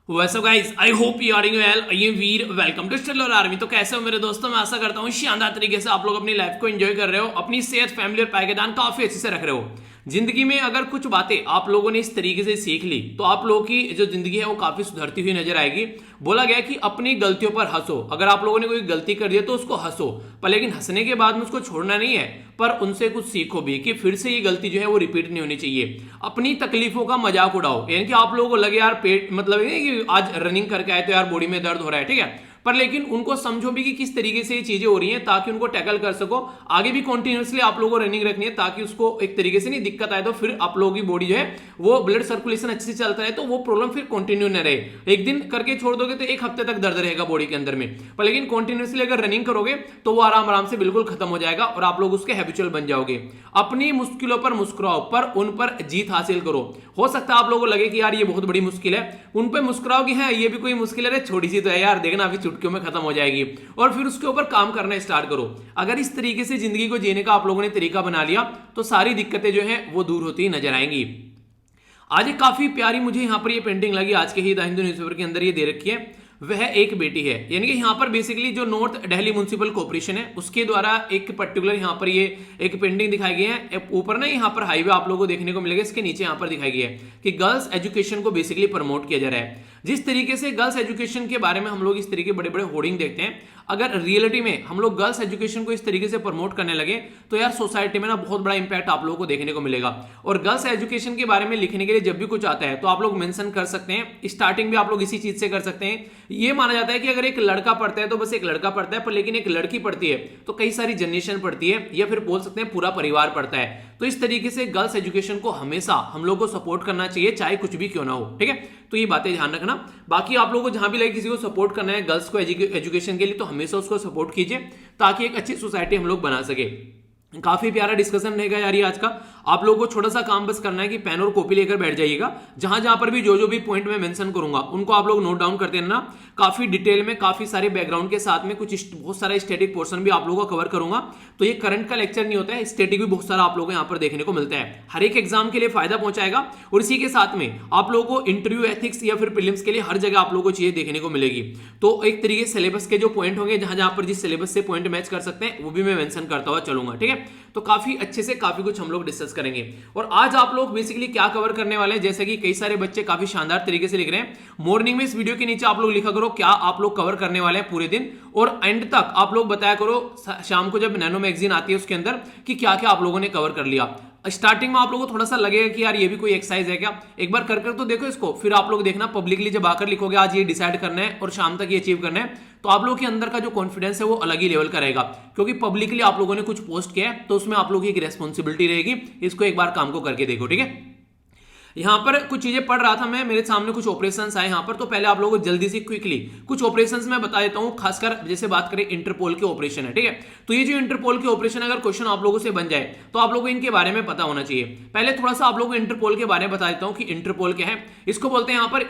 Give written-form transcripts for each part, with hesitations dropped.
वैसे guys I hope you are doing well. I am Veer, welcome to Stellar Army. तो कैसे हो मेरे दोस्तों, मैं आशा करता हूँ शानदार तरीके से आप लोग अपनी लाइफ को एंजॉय कर रहे हो, अपनी सेहत, फैमिली और पायदान काफी अच्छे से रख रहे हो। जिंदगी में अगर कुछ बातें आप लोगों ने इस तरीके से सीख ली तो आप लोगों की जो जिंदगी है वो काफी सुधरती हुई नजर आएगी। बोला गया कि अपनी गलतियों पर हंसो। अगर आप लोगों ने कोई गलती कर दी तो उसको हंसो, पर लेकिन हंसने के बाद में उसको छोड़ना नहीं है, पर उनसे कुछ सीखो भी कि फिर से ये गलती जो है वो रिपीट नहीं होनी चाहिए। अपनी तकलीफों का मजाक उड़ाओ, यानी कि आप लोगों को लगे यार पेट मतलब ये कि आज रनिंग करके आए तो यार बॉडी में दर्द हो रहा है, ठीक है, पर लेकिन उनको समझो भी कि किस तरीके से ये चीजें हो रही हैं ताकि उनको टैकल कर सको। आगे भी कंटिन्यूअसली आप लोगों को रनिंग रखनी है ताकि उसको एक तरीके से नहीं दिक्कत आए, तो फिर आप लोगों की बॉडी जो है वो ब्लड सर्कुलेशन अच्छे से चलता रहे, तो वो प्रॉब्लम फिर कंटिन्यू न रहे। एक दिन करके छोड़ दोगे तो एक हफ्ते तक दर्द रहेगा बॉडी के अंदर में, पर लेकिन कंटिन्यूअसली अगर रनिंग करोगे तो वो आराम आराम से बिल्कुल खत्म हो जाएगा और आप लोग उसके हैबिचुअल बन जाओगे। अपनी मुश्किलों पर मुस्कुराओ, पर उन पर जीत हासिल करो। हो सकता है आप लोगों को लगे कि यार ये बहुत बड़ी मुश्किल है, उन पर मुस्कुराओ कि हाँ ये भी कोई मुश्किल है, छोटी सी तो है यार, देखना अभी चुटकियों में खत्म हो जाएगी, और फिर उसके ऊपर काम करना स्टार्ट करो। अगर इस तरीके से जिंदगी को जीने का आप लोगों ने तरीका बना लिया तो सारी दिक्कतें जो है वो दूर होती नजर आएंगी। आज एक काफी प्यारी मुझे यहां पर ये पेंटिंग लगी, आज के ही द हिंदू न्यूज़पेपर के अंदर ये दे रखी है। वह एक बेटी है, यानी कि यहाँ पर बेसिकली जो नॉर्थ दिल्ली म्युनिसिपल कॉर्पोरेशन है उसके द्वारा एक पर्टिकुलर यहाँ पर ये एक पेंटिंग दिखाई गई है। ऊपर ना यहाँ पर हाईवे आप लोगों को देखने को मिलेगा, इसके नीचे यहाँ पर दिखाई गई है कि गर्ल्स एजुकेशन को बेसिकली प्रमोट किया जा रहा है। जिस तरीके से गर्ल्स एजुकेशन के बारे में हम लोग इस तरीके बड़े बड़े होर्डिंग देखते हैं, अगर रियलिटी में हम लोग गर्ल्स एजुकेशन को इस तरीके से प्रमोट करने लगे तो यार सोसाइटी में ना बहुत बड़ा इंपैक्ट आप लोगों को देखने को मिलेगा। और गर्ल्स एजुकेशन के बारे में लिखने के लिए जब भी कुछ आता है तो आप लोग मेंशन कर सकते हैं, स्टार्टिंग भी आप लोग इसी चीज से कर सकते हैं। ये माना जाता है कि अगर एक लड़का पढ़ता है तो बस एक लड़का पढ़ता है, पर लेकिन एक लड़की पढ़ती है तो कई सारी जनरेशन पढ़ती है, या फिर बोल सकते हैं पूरा परिवार पढ़ता है। तो इस तरीके से गर्ल्स एजुकेशन को हमेशा हम लोग को सपोर्ट करना चाहिए, चाहे कुछ भी क्यों ना हो, ठीक है। तो ये बातें ध्यान रखना। बाकी आप लोगों को जहां भी लगे किसी को सपोर्ट करना है गर्ल्स को एजुकेशन के लिए, तो हमेशा उसको सपोर्ट कीजिए ताकि एक अच्छी सोसाइटी हम लोग बना सके। काफी प्यारा डिस्कशन रहेगा यार ये आज का। आप लोगों को छोटा सा काम बस करना है कि पेन और कॉपी लेकर बैठ जाइएगा, जहां जहां पर भी जो भी पॉइंट मैं मेंशन करूंगा उनको आप लोग नोट डाउन करते रहना। काफी डिटेल में, काफी सारे बैकग्राउंड के साथ में कुछ बहुत सारा स्टैटिक पोर्शन भी आप लोगों को कवर करूंगा। तो ये करंट का लेक्चर नहीं होता है, स्टैटिक भी बहुत सारा आप लोगों को यहाँ पर देखने को मिलता है, हर एक एग्जाम के लिए फायदा पहुंचाएगा। और इसी के साथ में आप लोगों को इंटरव्यू एथिक्स या फिर प्रीलिम्स के लिए हर जगह आप लोगों को चीजें देखने को मिलेगी। तो एक तरीके से सिलेबस के जो पॉइंट होंगे, जहां जहां पर जिस सिलेबस से पॉइंट मैच कर सकते हैं वो भी मैं मेंशन करता हुआ चलूंगा, ठीक है। तो काफी अच्छे से काफी कुछ हम लोग डिस्कस करेंगे। और आज आप लोग बेसिकली क्या कवर करने वाले हैं, जैसे कि कई सारे बच्चे काफी शानदार तरीके से लिख रहे हैं। मॉर्निंग में इस वीडियो के नीचे आप लोग लिखा करो क्या आप लोग कवर करने वाले हैं पूरे दिन, और एंड तक आप लोग बताया करो शाम को जब नैनो मैगजीन आती है उसके अंदर कि क्या क्या आप लोगों ने कवर कर लिया। स्टार्टिंग में आप लोगों को थोड़ा सा लगेगा कि यार ये भी कोई एक्सरसाइज है क्या, एक बार कर तो देखो इसको, फिर आप लोग देखना पब्लिकली जब आकर लिखोगे आज ये डिसाइड करना है और शाम तक ये अचीव करना है, तो आप लोगों के अंदर का जो कॉन्फिडेंस है वो अलग ही लेवल का रहेगा। क्योंकि पब्लिकली आप लोगों ने कुछ पोस्ट किया है तो उसमें आप लोगों की एक रेस्पॉन्सिबिलिटी रहेगी। इसको एक बार काम को करके देखो, ठीक है। यहां पर कुछ चीजें पढ़ रहा था मैं, मेरे सामने कुछ ऑपरेशंस आए यहां पर, तो पहले आप लोगों को जल्दी से क्विकली कुछ ऑपरेशंस मैं बता देता हूं। खासकर जैसे बात करें इंटरपोल के ऑपरेशन है, ठीक है। तो ये जो इंटरपोल के ऑपरेशन अगर क्वेश्चन आप लोगों से बन जाए तो आप लोगों को इनके बारे में पता होना चाहिए। पहले थोड़ा सा आप लोगों को इंटरपोल के बारे में बता देता हूं कि इंटरपोल क्या है। इसको बोलते हैं यहां पर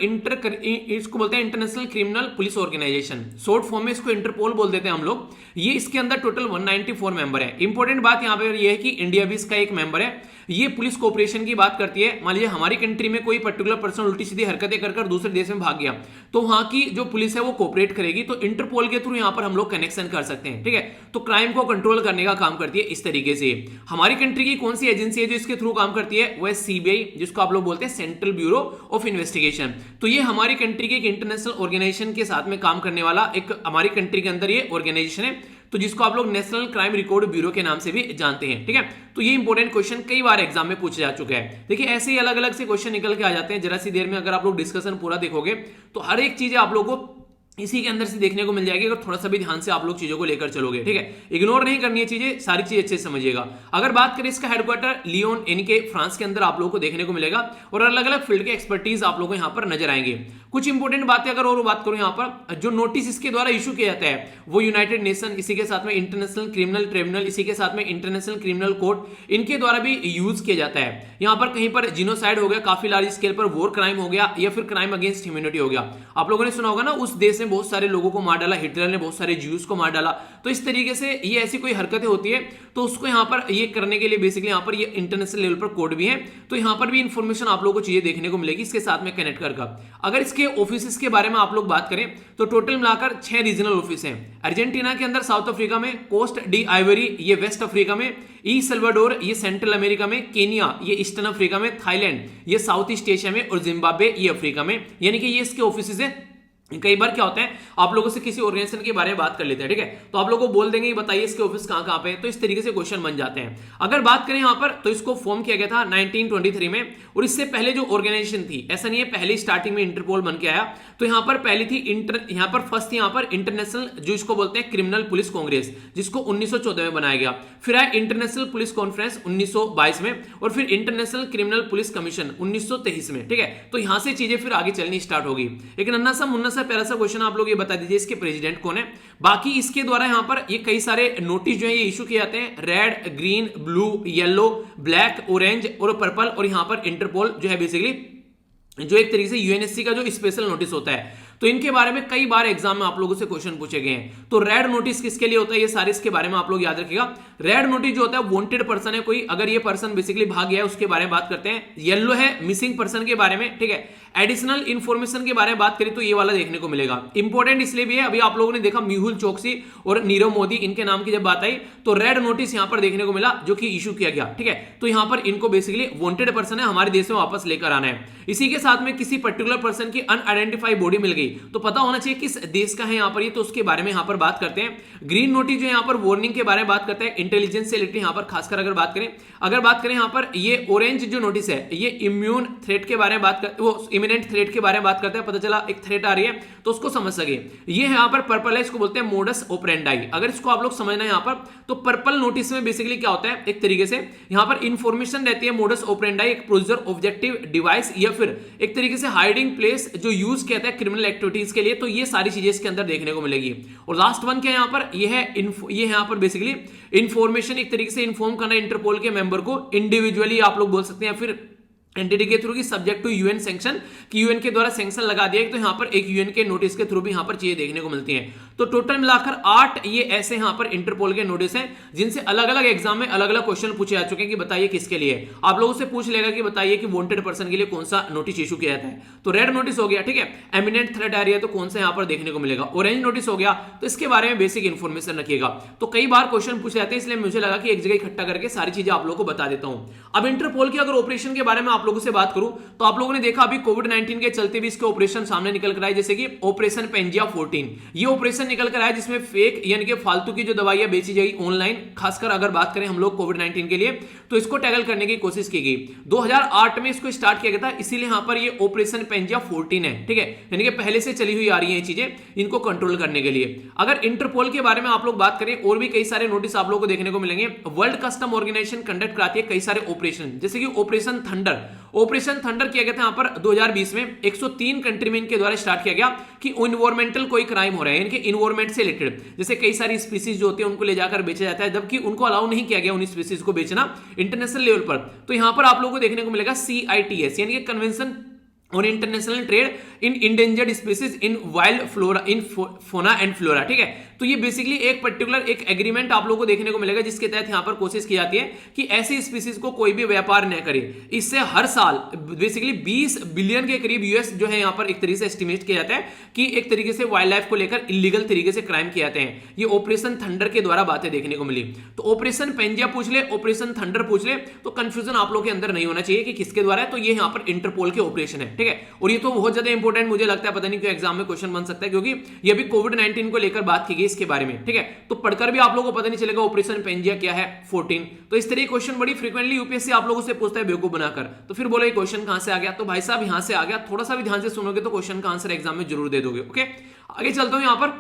इसको बोलते हैं international criminal police organisation, short form में इसको इंटरपोल बोल देते हैं हम लोग। ये इसके अंदर टोटल 194 मेंबर है। इंपॉर्टेंट बात यहां पर यह है कि इंडिया भी इसका एक मेंबर है। ये पुलिस कोऑपरेशन की बात करती है। मान लीजिए हमारी कंट्री में कोई पर्टिकुलर पर्सन उल्टी सीधी हरकतें कर दूसरे देश में भाग गया, तो वहां की जो पुलिस है वो कोऑपरेट करेगी, तो इंटरपोल के थ्रू यहां पर हम लोग कनेक्शन कर सकते हैं, ठीक है। तो क्राइम को कंट्रोल करने का काम करती है इस तरीके से। हमारी कंट्री की कौन सी एजेंसी है जो इसके थ्रू काम करती है, वो है सीबीआई, जिसको आप लोग बोलते हैं सेंट्रल ब्यूरो ऑफ इन्वेस्टिगेशन। तो ये हमारी कंट्री के एक इंटरनेशनल ऑर्गेनाइजेशन के साथ में काम करने वाला एक हमारी कंट्री के अंदर ये ऑर्गेनाइजेशन है, तो जिसको आप लोग नेशनल क्राइम रिकॉर्ड ब्यूरो के नाम से भी जानते हैं, ठीक है। तो ये इंपॉर्टेंट क्वेश्चन कई बार एग्जाम में पूछा जा चुका है। देखिए ऐसे ही अलग अलग से क्वेश्चन निकल के आ जाते हैं। जरा सी देर में अगर आप लोग डिस्कशन पूरा देखोगे तो हर एक चीज आप लोग को इसी के अंदर से देखने को मिल जाएगी, अगर थोड़ा सा भी ध्यान से आप लोग चीजों को लेकर चलोगे, ठीक है। इग्नोर नहीं करनी है चीजें, सारी चीज अच्छे से समझिएगा। अगर बात करें इसका हेडक्वार्टर लियोन यानी कि फ्रांस के अंदर आप लोगों को देखने को मिलेगा, और अलग अलग फील्ड के एक्सपर्टीज आप लोगों को यहाँ पर नजर आएंगे। कुछ इंपॉर्टेंट बातें अगर और बात करूं, यहाँ पर जो नोटिस इसके द्वारा इशू किया जाता है वो यूनाइटेड नेशन, इसी के साथ में इंटरनेशनल क्रिमिनल ट्रिब्यूनल, इसी के साथ में इंटरनेशनल क्रिमिनल कोर्ट, इनके द्वारा भी यूज किया जाता है। यहाँ पर कहीं पर जिनोसाइड हो गया, काफी लार्ज स्केल पर वॉर क्राइम हो गया, या फिर क्राइम अगेंस्ट ह्यूमैनिटी हो गया। आप लोगों ने सुना होगा ना उस देश में बहुत सारे लोगों को मार डाला, हिटलर ने बहुत सारे ज्यूज को मार डाला। तो इस तरीके से ये ऐसी कोई हरकतें होती है तो उसको यहाँ पर ये करने के लिए बेसिकली यहाँ पर ये इंटरनेशनल लेवल पर कोड भी है, तो यहाँ पर भी इंफॉर्मेशन आप लोगों को चीजें देखने को मिलेगी इसके साथ में कनेक्ट कर। अगर इसके इसके ऑफिस के बारे में आप लोग बात करें तो टोटल मिलाकर 6 रीजनल ऑफिस हैं। अर्जेंटीना के अंदर, साउथ अफ्रीका में, कोस्ट डी आइवरी ये वेस्ट अफ्रीका में, ई सल्वाडोर ये सेंट्रल अमेरिका में, केनिया ये ईस्टर्न अफ्रीका में, थाईलैंड ये साउथ ईस्ट एशिया में और जिम्बाब्वे ये अफ्रीका में। यानी कि ये इसके ऑफिस है। कई बार क्या होता है, आप लोगों से किसी ऑर्गेनाइजेशन के बारे में बात कर लेते हैं, ठीक है, तो आप लोगों को बोल देंगे बताइए इसके ऑफिस कहां कहां पे है, तो इस तरीके से क्वेश्चन बन जाते हैं। अगर बात करें यहां पर तो इसको फॉर्म किया गया था 1923 में, और इससे पहले जो ऑर्गेनाइजेशन थी, ऐसा नहीं है पहले स्टार्टिंग में इंटरपोल बन के आया, तो यहां पर पहली थी यहां पर फर्स्ट थी यहां पर इंटरनेशनल, जो इसको बोलते हैं क्रिमिनल पुलिस कांग्रेस, जिसको 1914 में बनाया गया। फिर आया इंटरनेशनल पुलिस कॉन्फ्रेंस 1922 में, और फिर इंटरनेशनल क्रिमिनल पुलिस कमीशन 1923 में, ठीक है। तो यहां से चीजें फिर आगे चलनी स्टार्ट होगी। एक नन्ना सा मुन्ना सा प्यारा सा क्वेश्चन, आप लोग ये बता दीजिए इसके प्रेसिडेंट कौन है। बाकी इसके द्वारा यहां पर ये कई सारे नोटिस जो है ये इशू किए जाते हैं, red, green, blue, yellow, black, orange और पर्पल, और यहां पर इंटरपोल जो है बेसिकली जो एक तरीके से यूएनएससी का जो स्पेशल नोटिस होता है, तो इनके बारे में कई बार एग्जाम में आप लोगों से क्वेश्चन पूछे गए हैं। तो रेड नोटिस किसके लिए होता है, ये सारे इसके बारे में आप लोग याद रखिएगा। रेड नोटिस जो होता है वांटेड पर्सन है कोई, अगर ये पर्सन बेसिकली भाग गया है उसके बारे में बात करते हैं। येलो है मिसिंग पर्सन के बारे में, ठीक है। एडिशनल इंफॉर्मेशन के बारे में बात करें तो ये वाला देखने को मिलेगा। इंपॉर्टेंट इसलिए भी है, अभी आप लोगों ने देखा मेहुल चोकसी और नीरव मोदी, इनके नाम की जब बात आई तो रेड नोटिस यहां पर देखने को मिला जो कि इशू किया गया, ठीक है। तो यहां पर इनको बेसिकली वांटेड पर्सन है, हमारे देश में वापस लेकर आना है। इसी के साथ में किसी पर्टिकुलर पर्सन की अनआइडेंटिफाइड बॉडी मिल गई तो पता होना चाहिए किस देश का है यहां पर ये, तो उसके बारे में यहां पर बात करते हैं। ग्रीन नोटिस जो यहां पर वार्निंग के बारे में बात करते हैं, इंटेलिजेंस से रिलेटेड यहां पर खासकर अगर बात करें यहां पर ये ऑरेंज जो नोटिस है ये इम्यून थ्रेट के बारे में बात कर, वो इमिनेंट थ्रेट के बारे में बात करते हैं, पता चला एक थ्रेट आ रही है तो उसको समझ सके। ये यहां पर पर्पल है, इसको बोलते हैं मोडस ऑपरेंडाई। अगर इसको आप लोग समझना है यहां पर तो पर्पल नोटिस में बेसिकली क्या होता है, एक तरीके से यहां पर इंफॉर्मेशन रहती है मोडस ऑपरेंडाई, एक प्रोसीजर, ऑब्जेक्टिव, डिवाइस या फिर एक तरीके से हाइडिंग प्लेस जो यूज किया जाता है क्रिमिनल एक्टिविटीज के लिए, तो ये सारी चीजें इसके अंदर देखने को मिलेगी। और लास्ट वन क्या है यहां पर, ये है ये यहां पर बेसिकली इंफॉर्मेशन, एक तरीके से इन्फॉर्म करना इंटरपोल के मेंबर को इंडिविजुअली आप लोग बोल सकते हैं, फिर एंटिटी के थ्रू की सब्जेक्ट टू यूएन सैंक्शन, कि यूएन के द्वारा सैंक्शन लगा दिया, तो यहां पर एक यूएन के नोटिस के थ्रू भी यहां पर चीजें देखने को मिलती हैं। तो टोटल मिलाकर 8 ये ऐसे यहां पर इंटरपोल के नोटिस हैं जिनसे अलग अलग एग्जाम में अलग अलग क्वेश्चन पूछे जा चुके हैं कि बताइए किसके लिए। आप लोगों से पूछ लेगा कि बताइए कि वांटेड पर्सन के लिए कौन सा नोटिस इशू किया जाता है, तो रेड नोटिस हो गया, ठीक है। एमिनेंट थ्रेट आ रही है तो कौन सा यहां पर देखने को मिलेगा, ऑरेंज नोटिस हो गया, तो इसके बारे में बेसिक इंफॉर्मेशन रखिएगा। तो कई बार क्वेश्चन पूछे जाते हैं, इसलिए मुझे लगा कि एक जगह इकट्ठा करके सारी चीजें आप लोगों को बता देता हूं। अब इंटरपोल की अगर ऑपरेशन के बारे में आप लोगों से बात करूं तो आप लोगों ने देखा अभी कोविड-19 के चलते भी इसके ऑपरेशन सामने निकल कर आए, जैसे कि ऑपरेशन पेंजिया 14, ये ऑपरेशन निकल कर आया जिसमें फेक यानी कि फालतू की जो दवाइयां बेची जाएगी ऑनलाइन, खासकर अगर बात करें हम लोग कोविड-19 के लिए, तो इसको टैकल करने की कोशिश की गई। 2008 में इसको स्टार्ट किया गया था, इसीलिए यहां पर ये ऑपरेशन पेंजिया 14 है, ठीक है। यानी कि पहले से चली हुई आ रही है ये चीजें, इनको कंट्रोल करने के लिए। अगर इंटरपोल के बारे में आप लोग बात करें, और भी कई सारे नोटिस आप लोगों को देखने को मिलेंगे। वर्ल्ड कस्टम ऑर्गेनाइजेशन कंडक्ट कराती है कई सारे ऑपरेशन, जैसे कि ऑपरेशन थंडर किया गया था यहां पर 2020 में 103 कंट्री में इनके द्वारा स्टार्ट किया गया कि इन्वायरमेंटल कोई क्राइम हो रहा है, यानी कि इन्वायरमेंट से रिलेटेड, जैसे कई सारी स्पीसीज जो होती है उनको ले जाकर बेचा जाता है, जबकि उनको अलाउ नहीं किया गया उन स्पीसीज को बेचना इंटरनेशनल लेवल पर। तो यहां पर आप लोगों को देखने को मिलेगा CITES यानी कि convention on international trade in endangered species in wild flora, इन फोना एंड फ्लोरा, ठीक है। तो ये बेसिकली एक पर्टिकुलर एक एग्रीमेंट आप लोगों को देखने को मिलेगा जिसके तहत यहां पर कोशिश की जाती है कि ऐसी स्पीसीज को कोई भी व्यापार न करे। इससे हर साल बेसिकली 20 बिलियन के करीब यूएस जो है यहां पर एक तरीके से एस्टिमेट किया जाता है कि एक तरीके से वाइल्ड लाइफ को लेकर इलीगल तरीके से क्राइम किए जाते हैं। ये ऑपरेशन थंडर के द्वारा बातें देखने को मिली। तो ऑपरेशन पेंजिया पूछ ले, ऑपरेशन थंडर पूछ ले, तो कंफ्यूजन आप लोग के अंदर नहीं होना चाहिए कि किसके द्वारा है, तो ये यहां पर इंटरपोल के ऑपरेशन है, ठीक है। और ये तो बहुत ज्यादा इंपॉर्टेंट मुझे लगता है, पता नहीं क्यों एग्जाम में क्वेश्चन बन सकता है, क्योंकि ये भी कोविड-19 को लेकर बात की गई इसके बारे में, ठीक है। तो पढ़कर भी आप लोगों को पता नहीं चलेगा ऑपरेशन पेंजिया क्या है 14। तो इस तरह क्वेश्चन बड़ी फ्रीक्वेंटली यूपीएससी आप लोगों से पूछता है बेवकूफ बनाकर, तो फिर बोलो ये क्वेश्चन कहां से आ गया, तो भाई साहब यहां से आ गया। थोड़ा सा भी ध्यान से सुनोगे तो क्वेश्चन का आंसर एग्जाम में जरूर दे दोगे। ओके, आगे चलता हूं। यहां पर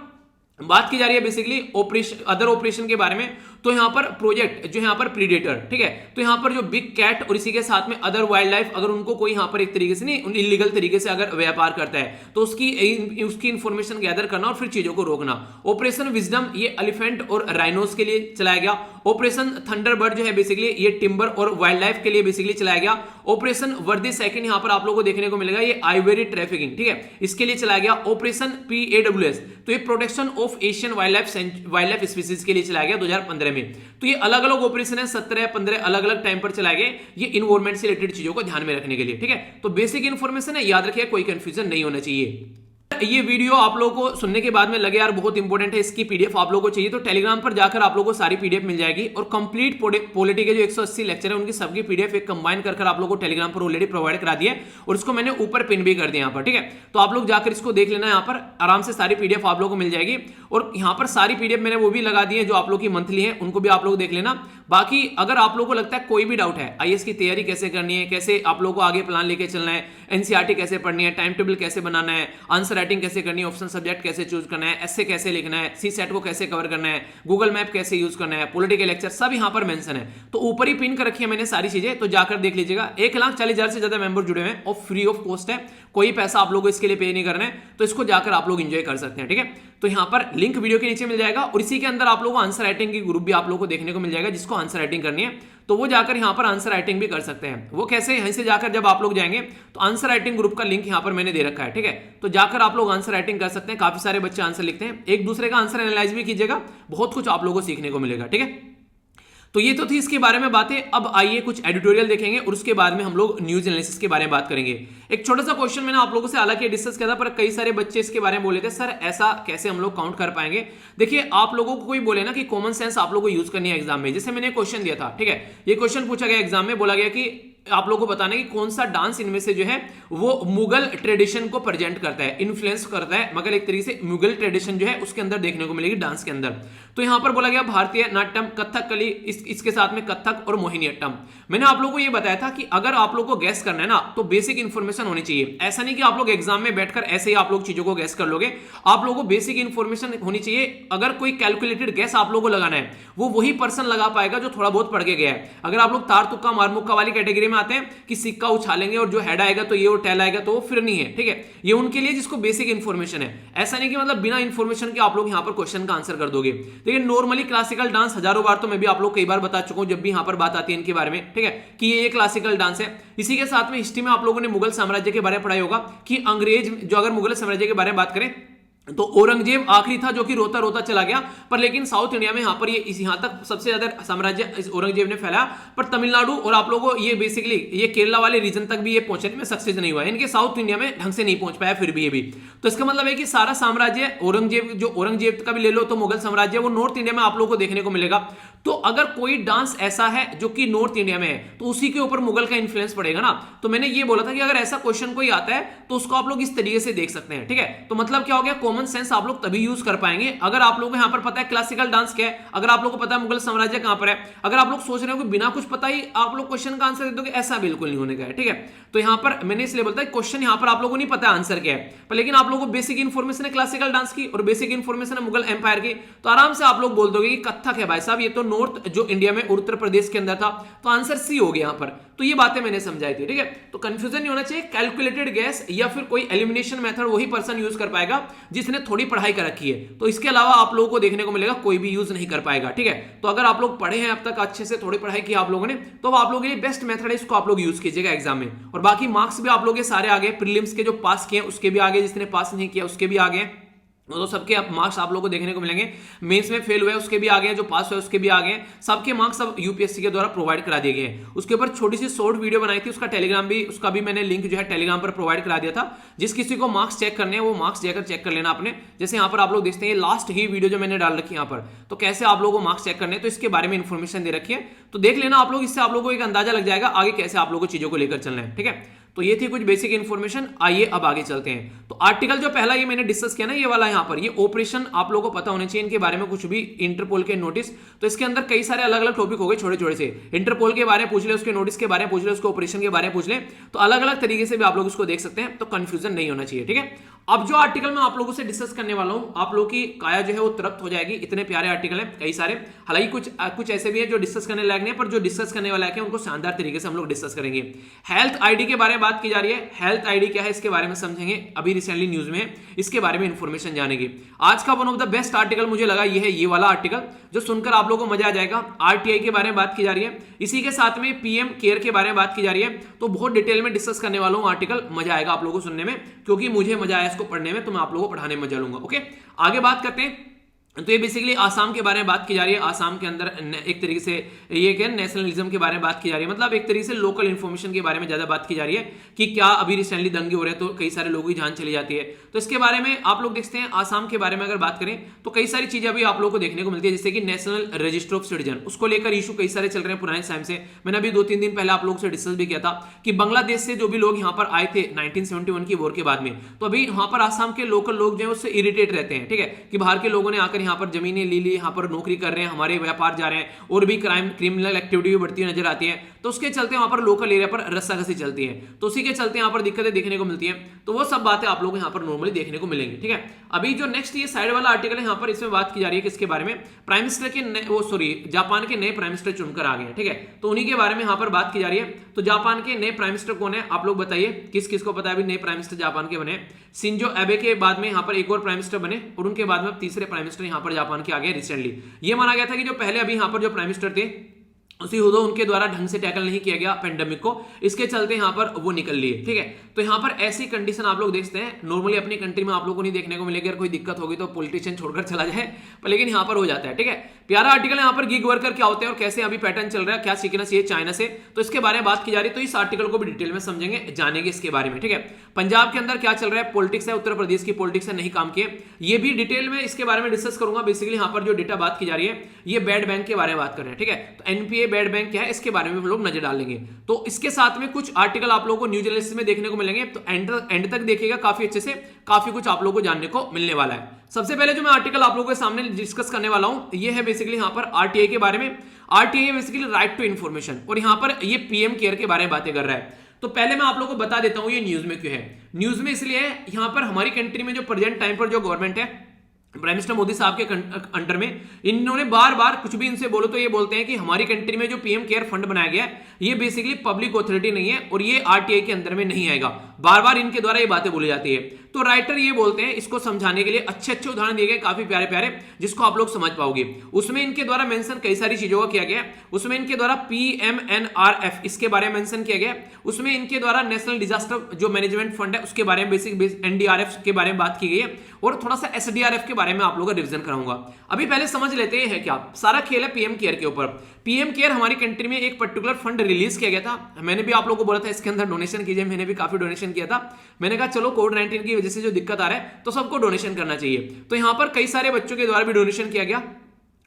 बात की जा रही है बेसिकली ऑपरेशन, अदर ऑपरेशन के बारे में। तो यहां पर प्रोजेक्ट जो यहां पर प्रीडेटर, ठीक है। तो यहां पर जो बिग कैट और इसी के साथ में अदर वाइल्ड लाइफ, अगर उनको कोई यहां पर एक तरीके से नहीं इलीगल तरीके से अगर व्यापार करता है तो उसकी इंफॉर्मेशन गैदर करना और फिर चीजों को रोकना। ऑपरेशन विजडम ये एलिफेंट और राइनोस के लिए चलाया गया। ऑपरेशन थंडरबर्ड जो है बेसिकली ये टिम्बर और वाइल्ड लाइफ के लिए बेसिकली चलाया गया। ऑपरेशन वर्दी सेकंड यहां पर आप लोगों को देखने को मिलेगा, ये आइवरी ट्रैफिकिंग, ठीक है, इसके लिए चलाया गया। ऑपरेशन PAWS तो ये protection of Asian wild life species के लिए चलाया गया 2015 बारे में। तो ये अलग अलग ऑपरेशन है, 17-15 अलग अलग टाइम पर चलाए गए, ये इन्वायरमेंट से रिलेटेड चीजों को ध्यान में रखने के लिए। ठीक है, तो बेसिक इन्फॉर्मेशन है, याद रखिए, कोई कंफ्यूजन नहीं होना चाहिए। ये वीडियो आप लोगों को सुनने के बाद में लगे यार बहुत इंपॉर्टेंट है, इसकी पीडीएफ आप लोगों को चाहिए, तो टेलीग्राम पर जाकर आप लोगों को सारी पीडीएफ मिल जाएगी। और कंप्लीट पॉलिटी के जो 180 लेक्चर है उनकी सबकी पीडीएफ एक कंबाइन कर आप लोगों को टेलीग्राम पर ऑलरेडी प्रोवाइड करा दिया है, और इसको मैंने ऊपर पिन भी कर दिया यहाँ पर। ठीक है, तो आप लोग जाकर इसको देख लेना, यहाँ पर आराम से सारी पीडीएफ आप लोगों को मिल जाएगी। और यहाँ पर सारी पीडीएफ मैंने वो भी लगा दी है जो आप लोग की मंथली है, उनको भी आप लोग देख लेना। बाकी अगर आप लोगों को लगता है कोई भी डाउट है, आईएएस की तैयारी कैसे करनी है, कैसे आप लोगों को आगे प्लान लेके चलना है, एनसीईआरटी कैसे पढ़नी है, टाइम टेबल कैसे बनाना है, आंसर राइटिंग कैसे करनी है, ऑप्शन सब्जेक्ट कैसे चूज करना है, एस्से कैसे लिखना है, सी सेट को कैसे कवर करना है, गूगल मैप कैसे यूज करना है, पॉलिटिकल लेक्चर, सब यहाँ पर मेंशन है। तो ऊपर ही पिन कर रखी है मैंने सारी चीजें, तो जाकर देख लीजिएगा। 1,40,000 से ज्यादा मेंबर जुड़े हुए हैं और फ्री ऑफ कॉस्ट है, कोई पैसा आप लोगों को इसके लिए पे नहीं करना है, तो इसको जाकर आप लोग एंजॉय कर सकते हैं। ठीक है, तो यहाँ पर लिंक वीडियो के नीचे मिल जाएगा, और इसी के अंदर आप लोगों को आंसर राइटिंग की ग्रुप भी आप लोगों को देखने को मिल जाएगा। जिसको आंसर राइटिंग करनी है तो वो जाकर यहाँ पर आंसर राइटिंग भी कर सकते हैं। वो कैसे, यहीं से जाकर जब आप लोग जाएंगे तो आंसर राइटिंग ग्रुप का लिंक यहाँ पर मैंने दे रखा है। ठीक है, तो जाकर आप लोग आंसर राइटिंग कर सकते हैं। काफी सारे बच्चे आंसर लिखते हैं, एक दूसरे का आंसर एनालाइज भी कीजिएगा, बहुत कुछ आप लोगों को सीखने को मिलेगा। ठीक है, तो ये तो थी इसके बारे में बातें। अब आइए कुछ एडिटोरियल देखेंगे और उसके बाद में हम लोग न्यूज एनालिसिस के बारे में बात करेंगे। एक छोटा सा क्वेश्चन मैंने आप लोगों से हालांकि डिस्कस किया था, पर कई सारे बच्चे इसके बारे में बोले थे सर ऐसा कैसे हम लोग काउंट कर पाएंगे। देखिए, आप लोगों को कोई बोले ना कि कॉमन सेंस आप लोगों को यूज करनी है एग्जाम में, जैसे मैंने क्वेश्चन दिया था। ठीक है, ये क्वेश्चन पूछा गया एग्जाम में, बोला गया कि आप लोगों को बताना है कि कौन सा डांस इनमें से जो है वो मुगल ट्रेडिशन को प्रेजेंट करता है, इन्फ्लुएंस करता है, मगर एक तरीके से मुगल ट्रेडिशन जो है उसके अंदर देखने को मिलेगी डांस के अंदर। तो यहां पर बोला गया भारतीय नाट्यम, कथकली, इसके साथ में कथक और मोहिनीअट्टम। मैंने आप लोगों को यह बताया था कि अगर आप लोगों को गैस करना है ना तो बेसिक इंफॉर्मेशन होनी चाहिए। ऐसा नहीं कि आप लोग एग्जाम में बैठकर ऐसे ही आप लोग चीजों को गैस कर लोगे, आप लोगों को बेसिक इंफॉर्मेशन होनी चाहिए। अगर कोई कैलकुलेटेड गैस आप लोगों को लगाना है वो वही पर्सन लगा पाएगा जो थोड़ा बहुत पढ़ के गया है। अगर आप लोग तार तुक्का मार मुक्का वाली कैटेगरी में आते हैं कि सिक्का उछालेंगे और जो हेड आएगा तो ये और टेल आएगा, तो वो फिर नहीं है। ठीक है, ये उनके लिए जिसको बेसिक इंफॉर्मेशन है। ऐसा नहीं कि मतलब बिना इंफॉर्मेशन के आप लोग यहां पर क्वेश्चन का आंसर कर दोगे। देखिए, नॉर्मली क्लासिकल डांस हजारों बार तो मैं भी आप लोग कई बार बता चुका हूं जब भी यहां पर बात आती है इनके बारे में। ठीक है, कि ये क्लासिकल डांस है। इसी के साथ में हिस्ट्री में आप लोगों ने मुगल साम्राज्य के बारे में पढ़ाई होगा कि अंग्रेज जो अगर मुगल साम्राज्य के बारे में बात करें तो औरंगजेब आखिरी था जो कि रोता रोता चला गया, पर लेकिन साउथ इंडिया में यहां पर ये यहां तक सबसे ज्यादा साम्राज्य इस औरंगजेब ने फैलाया, पर तमिलनाडु और आप लोगों को ये बेसिकली ये केरला वाले रीजन तक भी ये पहुंचने में सक्सेस नहीं हुआ, इनके साउथ इंडिया में ढंग से नहीं पहुंच पाया फिर भी ये भी। तो इसका मतलब है कि सारा साम्राज्य औरंगजेब का भी ले लो तो मुगल साम्राज्य वो नॉर्थ इंडिया में आप लोगों को देखने को मिलेगा। तो अगर कोई डांस ऐसा है जो कि नॉर्थ इंडिया में है तो उसी के ऊपर मुगल का इंफ्लुएंस पड़ेगा ना। तो मैंने ये बोला था कि अगर ऐसा क्वेश्चन कोई आता है तो उसको आप लोग इस तरीके से देख सकते हैं। ठीक है, तो मतलब क्या हो गया, कॉमन सेंस आप लोग तभी यूज कर पाएंगे अगर आप लोगों को यहां पर पता है क्लासिकल डांस क्या है, अगर आप लोगों को पता है मुगल साम्राज्य कहां पर है। अगर आप लोग सोच रहे हो कि बिना कुछ पता ही आप लोग क्वेश्चन का आंसर दे दोगे, ऐसा बिल्कुल नहीं होने का है। ठीक है, तो यहां पर मैंने इसलिए बोलता है क्वेश्चन यहां पर आप लोगों को नहीं पता आंसर क्या है, पर लेकिन आप लोगों को बेसिक इंफॉर्मेशन है क्लासिकल डांस की और बेसिक इंफॉर्मेशन है मुगल एम्पायर की, तो आराम से आप लोग बोल दोगे कि कथक है भाई साहब, ये तो नॉर्थ जो इंडिया में उत्तर प्रदेश के अंदर था, तो आंसर सी हो गया यहां पर। तो ये बातें मैंने समझाई थी। ठीक है, तो कंफ्यूजन नहीं होना चाहिए। कैलकुलेटेड गैस या फिर कोई एलिमिनेशन मेथड वही पर्सन यूज कर पाएगा जिसने थोड़ी पढ़ाई कर रखी है, तो इसके अलावा आप लोगों को देखने को मिलेगा कोई भी यूज नहीं कर पाएगा। ठीक है, तो अगर आप लोग पढ़े हैं अब तक अच्छे से, थोड़ी पढ़ाई की आप लोगों ने, तो आप लोगों के लिए बेस्ट मेथड है, इसको आप लोग यूज कीजिएगा एग्जाम में। और बाकी मार्क्स भी आप लोग के सारे आगे, प्रीलिम्स के जो पास किए उसके भी आगे, जिसने पास नहीं किया उसके भी आगे, तो सबके मार्क्स आप लोगों को देखने को मिलेंगे। मेंस में फेल हुए उसके भी आगे हैं, जो पास हुए उसके भी आगे हैं, सबके मार्क्स अब यूपीएससी के द्वारा प्रोवाइड करा दिए गए हैं। उसके ऊपर छोटी सी शॉर्ट वीडियो बनाई थी, उसका टेलीग्राम भी, उसका भी मैंने लिंक जो है टेलीग्राम पर प्रोवाइड करा दिया था। जिस किसी को मार्क्स चेक करने हैं वो मार्क्स जाकर चेक कर लेना आपने। जैसे यहाँ पर आप लोग देखते हैं लास्ट ही वीडियो जो मैंने डाल रखी है यहाँ पर, तो कैसे आप लोगों को मार्क्स चेक करने हैं, तो इसके बारे में इंफॉर्मेशन दे रखी है, तो देख लेना आप लोग। इससे आप लोगों को एक अंदाजा लग जाएगा आगे कैसे आप लोगों को चीजों को लेकर चलना है। ठीक है, तो ये थी कुछ बेसिक इंफॉर्मेशन। आइए अब आगे चलते हैं। तो आर्टिकल जो पहला ये मैंने डिस्कस किया ना, ये वाला यहाँ पर, ये ऑपरेशन आप लोगों को पता होने चाहिए इनके बारे में कुछ भी, इंटरपोल के नोटिस। तो इसके अंदर कई सारे अलग अलग टॉपिक हो गए छोटे छोटे से, इंटरपोल के बारे में पूछ ले, उसके नोटिस के बारे में पूछ ले, उसके ऑपरेशन के बारे में पूछ ले, तो अलग अलग तरीके से भी आप लोग इसको देख सकते हैं, तो कंफ्यूजन नहीं होना चाहिए। ठीक है, अब जो आर्टिकल मैं आप लोगों से डिस्कस करने वाला हूं, आप लोगों की काया जो है वो तृप्त हो जाएगी। इतने प्यारे आर्टिकल हैं कई सारे, हालांकि कुछ ऐसे भी हैं जो डिस्कस करने लायक नहीं है, पर जो डिस्कस करने वाला है उनको शानदार तरीके से हम लोग डिस्कस करेंगे। हेल्थ आईडी के बारे में बात की जा रही है, हेल्थ आईडी क्या है इसके बारे में समझेंगे, अभी रिसेंटली न्यूज में इसके बारे में इंफॉर्मेशन जानेंगे। आज का one of the best article मुझे लगा ये है, ये वाला आर्टिकल, जो सुनकर आप लोगों को मजा आ जाएगा। आरटीआई के बारे में बात की जा रही है, इसी के साथ में पीएम केयर के बारे में बात की जा रही है, तो बहुत डिटेल में डिस्कस करने वाला हूं आर्टिकल, मजा आएगा आप लोगों को सुनने में, क्योंकि मुझे मजा आया इसको पढ़ने में, तो मैं आप लोगों को पढ़ाने में मजा लूंगा। ओके, आगे बात करते हैं। तो ये बेसिकली आसाम के बारे में बात की जा रही है। आसाम के अंदर एक तरीके से ये क्या नेशनलिज्म के बारे में बात की जा रही है, मतलब एक तरीके से लोकल इन्फॉर्मेशन के बारे में ज्यादा बात की जा रही है कि क्या अभी रिसेंटली दंगे हो रहे हैं तो कई सारे लोगों की जान चली जाती है। तो इसके बारे में आप लोग देखते हैं आसाम के बारे में अगर बात करें तो कई सारी चीजें अभी आप लोगों को देखने को मिलती है, जैसे कि नेशनल रजिस्टर ऑफ सिटीजन, उसको लेकर इशू कई सारे चल रहे हैं पुराने टाइम से। मैंने अभी 2-3 दिन पहले आप लोगों से डिस्कस भी किया था कि बांग्लादेश से जो भी लोग यहाँ पर आए थे 1971 की वॉर के बाद में, तो अभी वहां पर आसाम के लोकल लोग जो है उससे इरिटेट रहते हैं, ठीक है, कि बाहर के लोगों ने आकर यहाँ पर जमीनें ली, यहाँ पर नौकरी कर रहे हैं, हमारे व्यापार जा रहे हैं और भी क्रिमिनल एक्टिविटी भी बढ़ती हुई नजर आती है। तो उसके चलते वहां पर लोकल एरिया पर रस्साकसी चलती है, तो उसी के चलते यहाँ पर दिक्कतें देखने को मिलती है। तो वो सब बातें आप लोग यहाँ पर नॉर्मली देखने को मिलेंगी, ठीक है। अभी जो नेक्स्ट ये साइड वाला आर्टिकल है यहाँ पर इसमें बात की जा रही है किसके बारे में, प्राइम मिनिस्टर के जापान के नए प्राइम मिनिस्टर चुनकर आ गए, ठीक है, तो उन्हीं के बारे में यहाँ पर बात की जा रही है। तो जापान के नए प्राइम मिनिस्टर कौन है आप लोग बताइए, किस किस को पता है अभी नए प्राइम मिनिस्टर जापान के बने। शिंजो एबे के बाद में यहाँ पर एक और प्राइम मिनिस्टर बने और उनके बाद में तीसरे प्राइम मिनिस्टर यहाँ पर जापान के आ गए रिसेंटली। ये माना गया था कि जो पहले अभी यहाँ पर जो प्राइम मिनिस्टर थे उसी हुदो उनके द्वारा ढंग से टैकल नहीं किया गया पेंडेमिक को, इसके चलते यहाँ पर वो निकल लिए, ठीक है। तो यहाँ पर ऐसी कंडीशन आप लोग देखते हैं नॉर्मली अपनी कंट्री में आप लोगों को नहीं देखने को मिलेगी। अगर कोई दिक्कत होगी तो पॉलिटिशियन छोड़कर चला जाए, पर लेकिन यहाँ पर हो जाता है, ठीक है। प्यारा आर्टिकल यहाँ पर गिग वर्कर क्या होते हैं और कैसे अभी पैटर्न चल रहा है, क्या सीखना चाहिए चाइना से, तो इसके बारे में बात की जा रही है। तो इस आर्टिकल को भी डिटेल में समझेंगे, जानेंगे इसके बारे में, ठीक है। पंजाब के अंदर क्या चल रहा है, पॉलिटिक्स है, उत्तर प्रदेश की पॉलिटिक्स है, नहीं काम किए, ये भी डिटेल में इसके बारे में डिस्कस करूंगा। बेसिकली यहाँ पर जो डेटा बात की जा रही है ये बैड बैंक के बारे में बात कर रहे हैं, ठीक है। तो एनपीए बैड बैंक क्या है इसके बारे में हम लोग नजर डालेंगे। तो इसके साथ में कुछ आर्टिकल आप लोगों को न्यूज एनालिसिस में देखने को मिलेंगे, तो एंड तक देखिएगा, काफी अच्छे से काफी कुछ आप लोगों को जानने को मिलने वाला है। सबसे पहले जो मैं आर्टिकल आप लोगों के सामने डिस्कस करने वाला हूं ये है बेसिकली यहाँ पर आरटीआई के बारे में। RTI basically right to information, और यहाँ पर ये पीएम केयर के बारे में बातें कर रहा है। तो पहले मैं आप लोगों को बता देता हूं ये न्यूज में क्यों है। न्यूज में इसलिए है यहाँ पर हमारी कंट्री में जो प्रेजेंट टाइम पर जो गवर्नमेंट है प्राइम मिनिस्टर मोदी साहब के अंडर में, इन्होंने बार बार कुछ भी इनसे बोलो तो ये बोलते हैं कि हमारी कंट्री में जो पीएम केयर फंड बनाया गया है ये बेसिकली पब्लिक ऑथोरिटी नहीं है और ये आरटीआई के अंदर में नहीं आएगा। बार बार इनके द्वारा ये बातें बोली जाती है। तो राइटर ये बोलते हैं, इसको समझाने के लिए अच्छे अच्छे उदाहरण दिए गए, काफी प्यारे प्यारे, जिसको आप लोग समझ पाओगे। उसमें इनके द्वारा मेंशन कई सारी चीजों का किया गया। उसमें इनके द्वारा पीएमएनआरएफ इसके बारे में मेंशन किया गया। उसमें इनके द्वारा नेशनल डिजास्टर जो मैनेजमेंट फंड है उसके बारे में बेसिक एनडीआरएफ के बारे में बात की गई है, और थोड़ा सा एसडीआरएफ के बारे में आप लोगों का रिवीजन कराऊंगा। अभी पहले समझ लेते हैं क्या सारा खेल है पीएम केयर के ऊपर। पीएम केयर हमारी कंट्री में एक पर्टिकुलर फंड रिलीज किया गया था। मैंने भी आप लोगों को बोला था इसके अंदर डोनेशन कीजिए, मैंने भी काफी डोनेशन किया था। मैंने कहा चलो कोविड-19 की वजह से जो दिक्कत आ रहा है तो सबको डोनेशन करना चाहिए। तो यहां पर कई सारे बच्चों के द्वारा भी डोनेशन किया गया,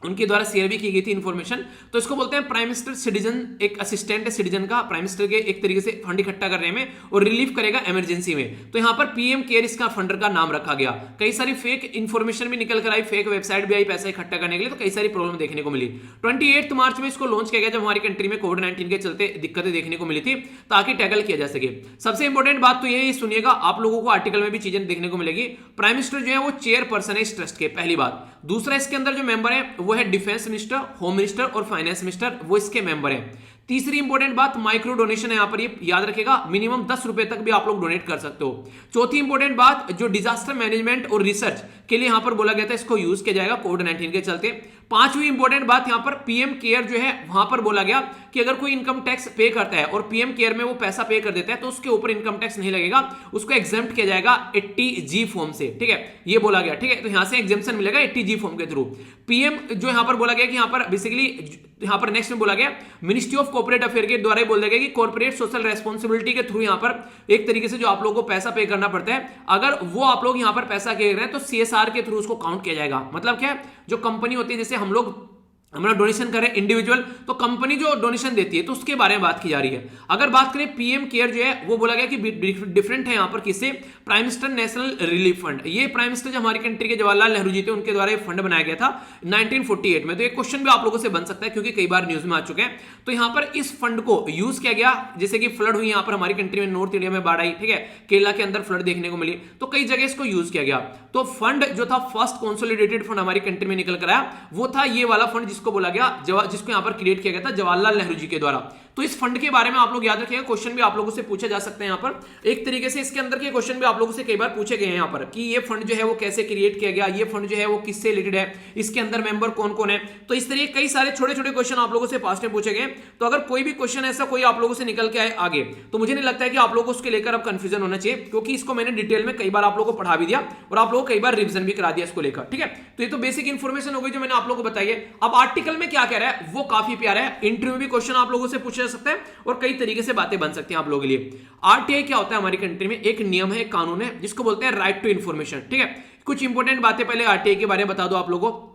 उनके द्वारा शेयर भी की गई थी इन्फॉर्मेशन। तो इसको बोलते हैं प्राइम मिनिस्टर सिटीजन, एक असिस्टेंट है सिटीजन का, प्राइम मिनिस्टर के एक तरीके से फंड इकट्ठा करने में और रिलीफ करेगा इमरजेंसी में। तो यहाँ पर पीएम केयर इसका फंडर का नाम रखा गया। कई सारी फेक इन्फॉर्मेशन भी निकल कर आई, फेक वेबसाइट भी आई पैसा इकट्ठा करने के लिए, तो कई सारी प्रॉब्लम देखने को मिली। 28 मार्च में इसको लॉन्च किया गया, जब हमारी कंट्री में कोविड-19 के चलते दिक्कतें देखने को मिली थी, ताकि टैकल किया जा सके। सबसे इंपॉर्टेंट बात तो ये सुनिएगा, आप लोगों को आर्टिकल में भी चीजें देखने को मिलेगी। प्राइम मिनिस्टर जो है वो चेयरपर्सन है इस ट्रस्ट के, पहली बात। दूसरा इसके अंदर जो मेंबर है वो है डिफेंस मिनिस्टर, होम मिनिस्टर और फाइनेंस मिनिस्टर, वो इसके मेंबर हैं। तीसरी इंपॉर्टेंट बात माइक्रो डोनेशन है, यहां पर ये याद रखेगा, मिनिमम 10 रुपए तक भी आप लोग डोनेट कर सकते हो। चौथी इंपॉर्टेंट बात जो डिजास्टर मैनेजमेंट और रिसर्च के लिए यहां पर बोला गया था, इसको यूज किया जाएगा कोविड-19 के चलते। पांचवी इंपॉर्टेंट बात यहां पर पीएम केयर जो है वहां पर बोला गया कि अगर कोई इनकम टैक्स पे करता है और पीएम केयर में वो पैसा पे कर देता है तो उसके ऊपर इनकम टैक्स नहीं लगेगा, उसको एग्जेम्प्ट किया जाएगा 80G फॉर्म से, ठीक है, ये बोला गया, ठीक है। तो यहां से एग्जेम्पशन मिलेगा 80G फॉर्म के थ्रू। पीएम जो यहां पर बोला गया कि यहां पर बेसिकली यहां पर नेक्स्ट में बोला गया मिनिस्ट्री ऑफ कॉर्पोरेट अफेयर के द्वारा बोला गया कि कॉर्पोरेट सोशल रेस्पॉन्सिबिलिटी के थ्रू यहां पर एक तरीके से जो आप लोगों को पैसा पे करना पड़ता है, अगर वो आप लोग यहां पर पैसा दे रहे हैं तो सीएसआर के थ्रू उसको काउंट किया जाएगा। मतलब क्या है, जो कंपनी होती है, जैसे हम लोग हमारा डोनेशन करें इंडिविजुअल, तो कंपनी जो डोनेशन देती है तो उसके बारे में बात की जा रही है। अगर बात करें पीएम केयर जो है वो बोला गया कि डिफरेंट है यहां पर किससे, prime minister national relief fund. ये प्राइम मिनिस्टर जो हमारी कंट्री के जवाहरलाल नेहरू जी थे उनके द्वारा ये फंड बनाया गया था 1948 में। तो एक क्वेश्चन भी आप लोगों से बन सकता है क्योंकि कई बार न्यूज में आ चुके हैं। तो यहां पर इस फंड को यूज किया गया, जैसे कि फ्लड हुई यहां पर हमारी कंट्री में, नॉर्थ इंडिया में बाढ़ आई, ठीक है, केरला के अंदर फ्लड देखने को मिली, तो कई जगह इसको यूज किया गया। तो फंड जो था फर्स्ट कंसोलिडेटेड फंड हमारी कंट्री में निकल कर आया वो था ये वाला फंड, जिसको जिसको बोला गया जिसको यहाँ पर क्रिएट किया गया था जवाहरलाल नेहरू जी के द्वारा। तो इस फंड के बारे में आप लोग याद रखिएगा, क्वेश्चन भी आप लोगों से पूछा जा सकते हैं यहाँ पर। एक तरीके से इसके अंदर के क्वेश्चन भी आप लोगों से कई बार पूछे गए हैं यहाँ पर कि ये फंड जो है वो कैसे क्रिएट किया गया, ये फंड जो है वो किससे रिलेटेड है, इसके अंदर मेंबर कौन कौन है। तो इस तरीके कई सारे छोटे छोटे क्वेश्चन आप लोगों से पास्ट में पूछे गए। तो अगर कोई भी क्वेश्चन ऐसा कोई आप लोगों से निकल के आए आगे, तो मुझे नहीं लगता है कि आप लोगों को उसके लेकर अब कंफ्यूजन होना चाहिए, क्योंकि इसको मैंने डिटेल में कई बार आप लोगों को पढ़ा भी दिया और आप लोगों को कई बार रिवीजन भी करा दिया इसको लेकर, ठीक है। तो ये तो बेसिक इंफॉर्मेशन हो गई जो मैंने आप लोगों को बताई है। अब आर्टिकल में क्या कह रहा है वो काफी प्यारा है, इंटरव्यू भी क्वेश्चन आप लोगों से पूछा जा सकता है और कई तरीके से बातें बन सकती हैं आप लोगों के लिए। आरटीआई क्या होता है हमारी कंट्री में, एक नियम है, एक कानून है जिसको बोलते हैं राइट टू इन्फॉर्मेशन, ठीक है। कुछ इंपॉर्टेंट बातें पहले आरटीआई के बारे में बता दो आप लोगों को।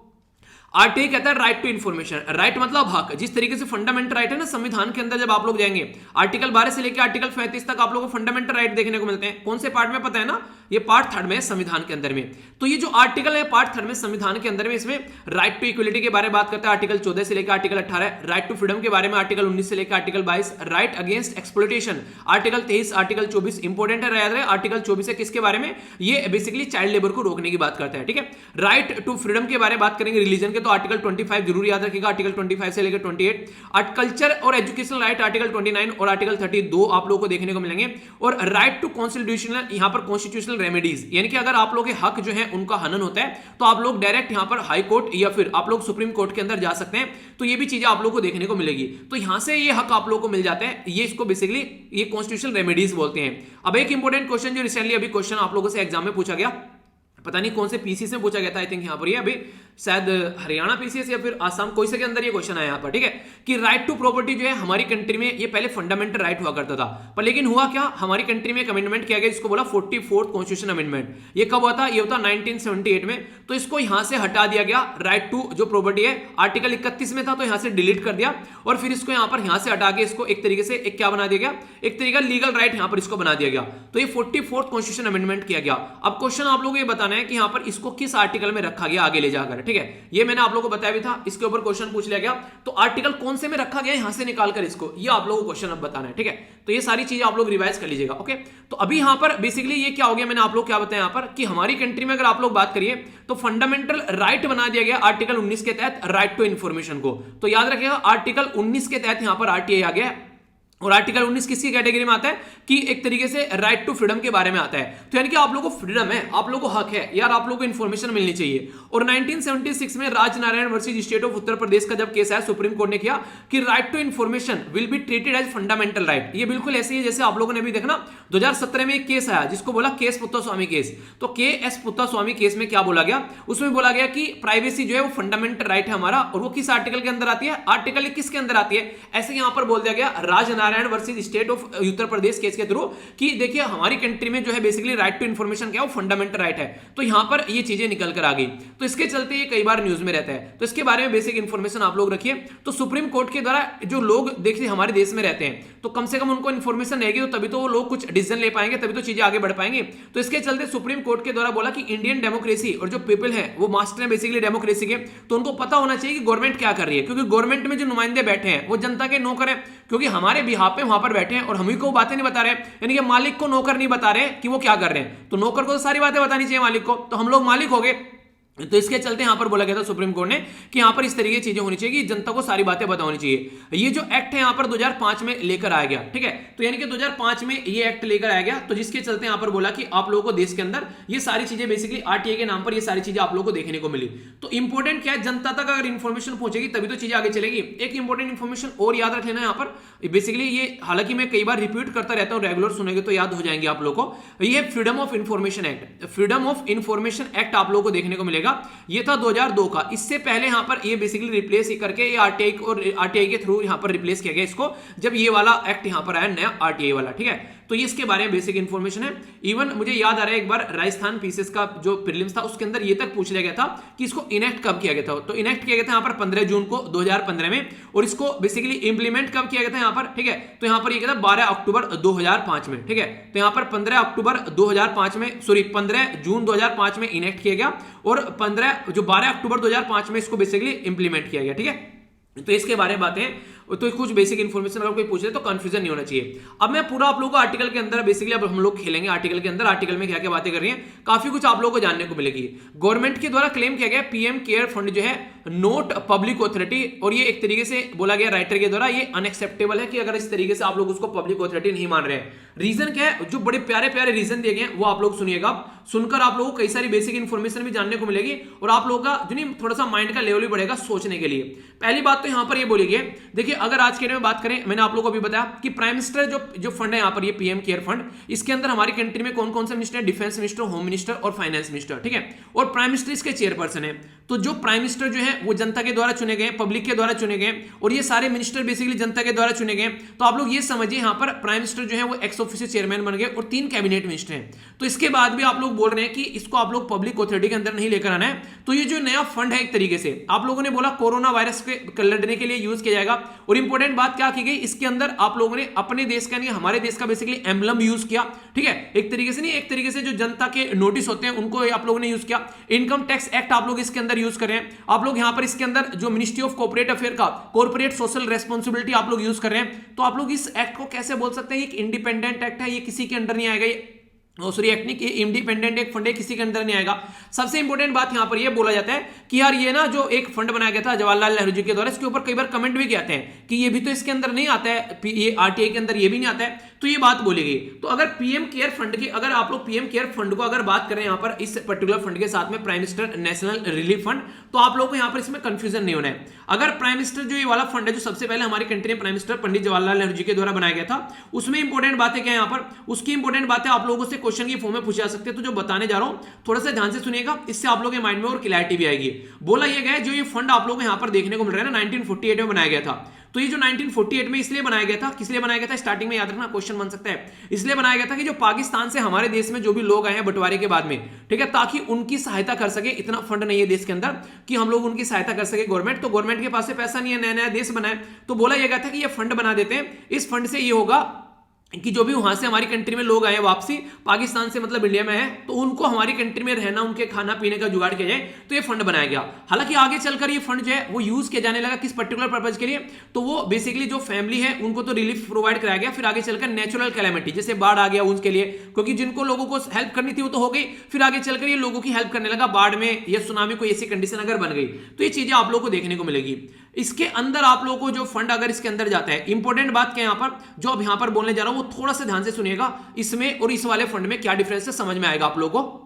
आरटीआई कहता है राइट टू इन्फॉर्मेशन, राइट मतलब हक, जिस तरीके से फंडामेंटल राइट है ना संविधान के अंदर, जब आप लोग जाएंगे आर्टिकल 12 से लेकर आर्टिकल 35 तक आप लोगों को फंडामेंटल राइट देखने को मिलते हैं। कौन से पार्ट में पता है ना, ये पार्ट 3 में संविधान के अंदर में। तो ये जो आर्टिकल है पार्ट 3 में संविधान के अंदर में, इसमें राइट टू इक्वलिटी के बारे में बात करता है आर्टिकल 14 से लेकर आर्टिकल 18, राइट टू फ्रीडम के बारे में आर्टिकल 19 से लेकर article 22, right against exploitation article 23 article 24, important है याद रहे। आर्टिकल 24 है किसके बारे में, ये बेसिकली चाइल्ड लेबर को रोकने की बात करता है, ठीक है। राइट टू फ्रीडम के बारे में बात करेंगे रिलीजन के, तो आर्टिकल 25 जरूर याद रखिएगा, आर्टिकल 25 से लेकर 28। कल्चर और एजुकेशनल राइट आर्टिकल 29 और आर्टिकल 32 आप लोगों को देखने को मिलेंगे। और राइट टू कॉन्स्टिट्यूशनल, यहां पर कॉन्स्टिट्यूशनल रेमेडीज, यानी कि अगर आप लोगों के हक जो है उनका हनन होता है तो आप लोग डायरेक्ट यहां पर हाई कोर्ट या फिर आप लोग सुप्रीम कोर्ट के अंदर जा सकते हैं। तो ये भी चीजें आप लोगों को देखने को मिलेगी। तो यहां से ये हक आप लोगों को मिल जाते हैं, ये इसको बेसिकली ये कॉन्स्टिट्यूशनल रेमेडीज बोलते हैं। अब एक इंपॉर्टेंट क्वेश्चन जो रिसेंटली अभी क्वेश्चन आप लोगों से एग्जाम में पूछा गया, पता नहीं कौन से पीसी से पूछा गया था, आई थिंक यहां पर ये अभी शायद हरियाणा पीसीएस या फिर आसाम कोई से के अंदर ये क्वेश्चन आया यहाँ पर, ठीक है, कि राइट टू प्रॉपर्टी जो है हमारी कंट्री में ये पहले फंडामेंटल राइट हुआ करता था, पर लेकिन हुआ क्या, हमारी कंट्री में एक अमेंडमेंट किया गया जिसको बोला 44th कॉन्स्टिट्यूशन अमेंडमेंट। ये कब हुआ था, ये होता 1978 में। तो इसको यहां से हटा दिया गया, राइट टू जो प्रॉपर्टी है आर्टिकल 31 में था तो यहां से डिलीट कर दिया और फिर इसको यहां से हटा के इसको एक तरीके से एक क्या बना दिया गया, एक तरीका लीगल राइट यहां पर इसको बना दिया गया। तो ये 44th कॉन्स्टिट्यूशन अमेंडमेंट किया गया। अब क्वेश्चन आप लोगों को ये बताना है कि यहां पर इसको किस आर्टिकल में रखा गया आगे ले जाकर, ठीक है। ये मैंने आप लोगों को बताया भी था, इसके ऊपर क्वेश्चन पूछ लिया गया। तो आर्टिकल कौन से में रखा गया यहां से निकालकर इसको, ये आप लोगों को क्वेश्चन अब बताना है, ठीक है। तो ये सारी चीजें आप लोग रिवाइज कर लीजिएगा, ओके। तो अभी यहां पर बेसिकली ये क्या हो गया, मैंने आप लोग क्या बताया यहां पर कि हमारी कंट्री में अगर आप लोग बात करिए तो फंडामेंटल राइट बना दिया गया आर्टिकल 19 के तहत राइट टू इन्फॉर्मेशन को। तो याद रखिएगा आर्टिकल 19 के तहत यहां पर आरटीआई आ गया और आर्टिकल 19 किसकी कैटेगरी में आता है कि एक तरीके से राइट टू फ्रीडम के बारे में आता है। तो यानी कि आप लोगों को फ्रीडम है, आप लोगों को हक है यार, आप लोगों को इन्फॉर्मेशन मिलनी चाहिए। और 1976 में Rajnarayan versus state of Uttar Pradesh का जब केस आया, सुप्रीम कोर्ट ने किया कि right to information will be treated as fundamental right. ये बिल्कुल ऐसे ही जैसे आप लोगों ने अभी देखना 2017 में एक केस आया जिसको बोला केस पुत्तास्वामी केस। तो के एस पुत्तास्वामी केस में क्या बोला गया, उसमें बोला गया कि प्राइवेसी जो है वो फंडामेंटल राइट है हमारा, और वो किस आर्टिकल के अंदर आती है, आर्टिकल 21 के अंदर आती है। ऐसे यहां पर बोल दिया गया Rajnarayan versus state of Uttar Pradesh case के थ्रू कि देखिए हमारी कंट्री में जो है बेसिकली राइट टू इन्फॉर्मेशन क्या है, वो फंडामेंटल राइट है। तो यहां पर ये चीजें निकल कर आ गई, तो इसके चलते ये कई बार न्यूज में रहता है। तो इसके बारे में बेसिक इन्फॉर्मेशन आप लोग रखिए। तो सुप्रीम कोर्ट के द्वारा जो लोग देखिए हमारे देश में रहते हैं तो कम से कम उनको इन्फॉर्मेशन रहेगी, तो तभी तो वो लोग कुछ डिसीजन ले पाएंगे, तभी तो चीजें आगे बढ़ पाएंगे। तो इसके चलते सुप्रीम कोर्ट के द्वारा बोला कि इंडियन डेमोक्रेसी और जो पीपल है वो मास्टर है बेसिकली डेमोक्रेसी के, तो उनको पता होना चाहिए कि गवर्नमेंट क्या कर रही है, क्योंकि गवर्नमेंट में जो नुमाइंदे बैठे हैं वो जनता के नौकर है, क्योंकि हमारे बिहाफ पे वहां पर बैठे हैं और हम ही को बातें नहीं बता रहे, यानी कि मालिक को नौकर नहीं बता रहे कि वो क्या कर रहे हैं। तो नौकर को तो सारी बातें बतानी चाहिए मालिक को, तो हम लोग मालिक हो गए। तो इसके चलते यहां पर बोला गया था सुप्रीम कोर्ट ने कि यहां पर इस तरीके की चीजें होनी चाहिए कि जनता को सारी बातें बतानी चाहिए। ये जो एक्ट है यहां पर 2005 में लेकर आया गया, ठीक है। तो यानी कि 2005 में ये एक्ट लेकर आया गया, तो जिसके चलते यहां पर बोला कि आप लोगों को देश के अंदर ये सारी चीजें बेसिकली आरटीआई के नाम पर ये सारी चीजें आप लोगों को देखने को मिली। तो इंपॉर्टेंट क्या है, जनता तक अगर इंफॉर्मेशन पहुंचेगी तभी तो चीजें आगे चलेगी। एक इंपॉर्टेंट इंफॉर्मेशन और याद रख लेना यहां पर, बेसिकली ये हालांकि मैं कई बार रिपीट करता रहता हूं, रेगुलर सुनेंगे तो याद हो जाएंगे आप लोगों को। ये freedom of information act, freedom of information act आप लोगों को देखने को मिलेगा। ये था 2002 का। इससे पहले यहां पर ये बेसिकली रिप्लेस ही करके ये आरटीआई और आरटीआई के थ्रू यहां पर रिप्लेस किया गया इसको, जब ये वाला एक्ट यहां पर आया नया आरटीआई वाला, ठीक है। तो ये इसके बारे में बेसिक इंफॉर्मेशन है। इवन मुझे याद आ रहा है एक बार राजस्थान पीसीएस का जो प्रीलिम्स था उसके अंदर ये तक पूछ लिया गया था कि इसको इनेक्ट कब किया गया था। तो इनेक्ट किया गया था यहां पर 15 जून को 2015 में, और इसको बेसिकली इंप्लीमेंट कब किया गया था यहां पर, ठीक है। तो यहां पर ये किया था 12 अक्टूबर 2005 में, ठीक है। तो यहां पर 15 अक्टूबर 2005 में, सॉरी 15 जून 2005 में इनेक्ट किया गया और 12 अक्टूबर 2005 में इसको बेसिकली इंप्लीमेंट किया गया, ठीक है। तो इसके बारे में बातें, तो कुछ बेसिक इन्फॉर्मेशन अगर कोई पूछे तो कंफ्यूजन नहीं होना चाहिए। अब मैं पूरा आप लोगों को आर्टिकल के अंदर बेसिकली अब हम लोग खेलेंगे आर्टिकल के अंदर, आर्टिकल में क्या क्या बातें कर रही हैं, काफी कुछ आप लोगों को जानने को मिलेगी। गवर्नमेंट के द्वारा क्लेम किया गया पीएम केयर फंड जो है नोट पब्लिक ऑथोरिटी, और ये एक तरीके से बोला गया राइटर के द्वारा ये अनएक्सेप्टेबल है कि अगर इस तरीके से आप लोग उसको पब्लिक ऑथोरिटी नहीं मान रहे हैं। रीजन क्या है, जो बड़े प्यारे प्यारे रीजन दिए गए वो आप लोग सुनिएगा, सुनकर आप लोगों को कई सारी बेसिक इंफॉर्मेशन भी जानने को मिलेगी और आप लोगों का जो नहीं थोड़ा सा माइंड का लेवल भी बढ़ेगा सोचने के लिए। पहली बात तो यहां पर ये बोली गई, देखिए अगर आज के डेट में बात करें, मैंने आप लोगों को अभी बताया कि प्राइम मिनिस्टर जो फंड है यहां पर, ये पीएम केयर फंड, इसके अंदर हमारी कंट्री में कौन कौन से मिनिस्टर है, डिफेंस मिनिस्टर, होम मिनिस्टर और फाइनेंस मिनिस्टर, ठीक है, और प्राइम मिनिस्टर इसके चेयरपर्सन है। तो जो प्राइम मिनिस्टर जो है वो जनता के द्वारा चुने गए, पब्लिक के द्वारा चुने गए, और ये सारे मिनिस्टर बेसिकली जनता के द्वारा चुने गए। तो आप लोग ये समझिए यहां पर प्राइम मिनिस्टर जो है वो एक्स ऑफिशियो चेयरमैन बन गए और 3 कैबिनेट मिनिस्टर हैं। तो इसके बाद भी आप लोग बोल रहे हैं कि इसको आप लोग पब्लिक ऑथोरिटी के अंदर नहीं लेकर आना है। तो ये जो नया फंड है एक तरीके से आप लोगों ने बोला कोरोना वायरस के लड़ने के लिए यूज किया जाएगा, और इंपॉर्टेंट बात क्या की गई, इसके अंदर आप लोगों ने अपने देश का नहीं हमारे देश का बेसिकली एम्बलम यूज किया, ठीक है, एक तरीके से नहीं, एक तरीके से जो जनता के नोटिस होते हैं उनको आप लोगों ने यूज किया। इनकम टैक्स एक्ट आप लोग इसके अंदर यूज कर रहे हैं, आप लोग यहां पर इसके अंदर जो मिनिस्ट्री ऑफ कॉर्पोरेट अफेयर का कॉर्पोरेट सोशल रेस्पॉन्सिबिलिटी आप लोग यूज कर रहे हैं। तो आप लोग इस एक्ट को कैसे बोल सकते हैं, ये इंडिपेंडेंट एक्ट है, ये किसी के अंडर नहीं आएगा, सॉरी एक्ट नहीं, इंडिपेंडेंट एक फंड है, किसी के अंदर नहीं आएगा। सबसे इंपॉर्टेंट बात यहां पर यह बोला जाता है कि यार ये ना जो एक फंड बनाया गया था जवाहरलाल नेहरू जी के द्वारा, इसके ऊपर कई बार कमेंट भी किए जाते हैं कि ये भी तो इसके अंदर नहीं आता है, ये आरटीआई के अंदर ये भी नहीं आता है। तो ये बात बोली गई। तो अगर पीएम केयर फंड की, अगर आप लोग पीएम केयर फंड को अगर बात करें यहां पर इस पर्टिकुलर फंड के साथ में prime minister national relief fund, तो आप लोगों को यहां पर इसमें कंफ्यूजन नहीं होना है। अगर प्राइम मिनिस्टर जो ये वाला फंड है जो सबसे पहले हमारी कंट्री में प्राइम मिनिस्टर पंडित जवाहरलाल नेहरू जी के द्वारा बनाया गया था, उसमें इंपॉर्टेंट बातें क्या है यहां पर, उसकी इंपॉर्टेंट बातें आप लोगों से क्वेश्चन की फॉर्म में पूछा जा सकते हैं। तो जो बताने जा रहा हूं थोड़ा सा ध्यान से सुनिएगा, इससे आप लोगों के माइंड में और क्लैरिटी भी आएगी। बोला यह गया जो ये फंड आप लोगों को यहां पर देखने को मिल रहा है ना 1948 में बनाया गया था। तो ये जो 1948 में इसलिए बनाया गया था, किस लिए बनाया गया था, स्टार्टिंग में याद रखना क्वेश्चन बन सकता है, इसलिए बनाया गया था कि जो पाकिस्तान से हमारे देश में जो भी लोग आए हैं बंटवारे के बाद में, ठीक है, ताकि उनकी सहायता कर सके। इतना फंड नहीं है देश के अंदर कि हम लोग उनकी सहायता कर सके गवर्नमेंट, तो गवर्नमेंट के पास से पैसा नहीं है, नया नया देश बनाए। तो बोला यह गया था कि ये फंड बना देते हैं, इस फंड से ये होगा कि जो भी वहां से हमारी कंट्री में लोग आए वापसी पाकिस्तान से, मतलब इंडिया में है, तो उनको हमारी कंट्री में रहना, उनके खाना पीने का जुगाड़ किया जाए। तो ये फंड बनाया गया। हालांकि आगे चलकर ये फंड जो है वो यूज किया जाने लगा किस पर्टिकुलर पर्पज के लिए, तो वो बेसिकली जो फैमिली है उनको तो रिलीफ प्रोवाइड कराया गया। फिर आगे चलकर नेचुरल कैलेमिटी जैसे बाढ़ आ गया उसके लिए, क्योंकि जिनको लोगों को हेल्प करनी थी वो तो हो गई, फिर आगे चलकर ये लोगों की हेल्प करने लगा बाढ़ में या सुनामी, कोई ऐसी कंडीशन अगर बन गई तो ये चीजें आप लोगों को देखने को मिलेगी। इसके अंदर आप लोगों को जो फंड अगर इसके अंदर जाता है, इंपॉर्टेंट बात क्या है यहां पर, जो अब यहां पर बोलने जा रहा हूं वो थोड़ा सा ध्यान से सुनिएगा, इसमें और इस वाले फंड में क्या डिफरेंस है समझ में आएगा आप लोगों को।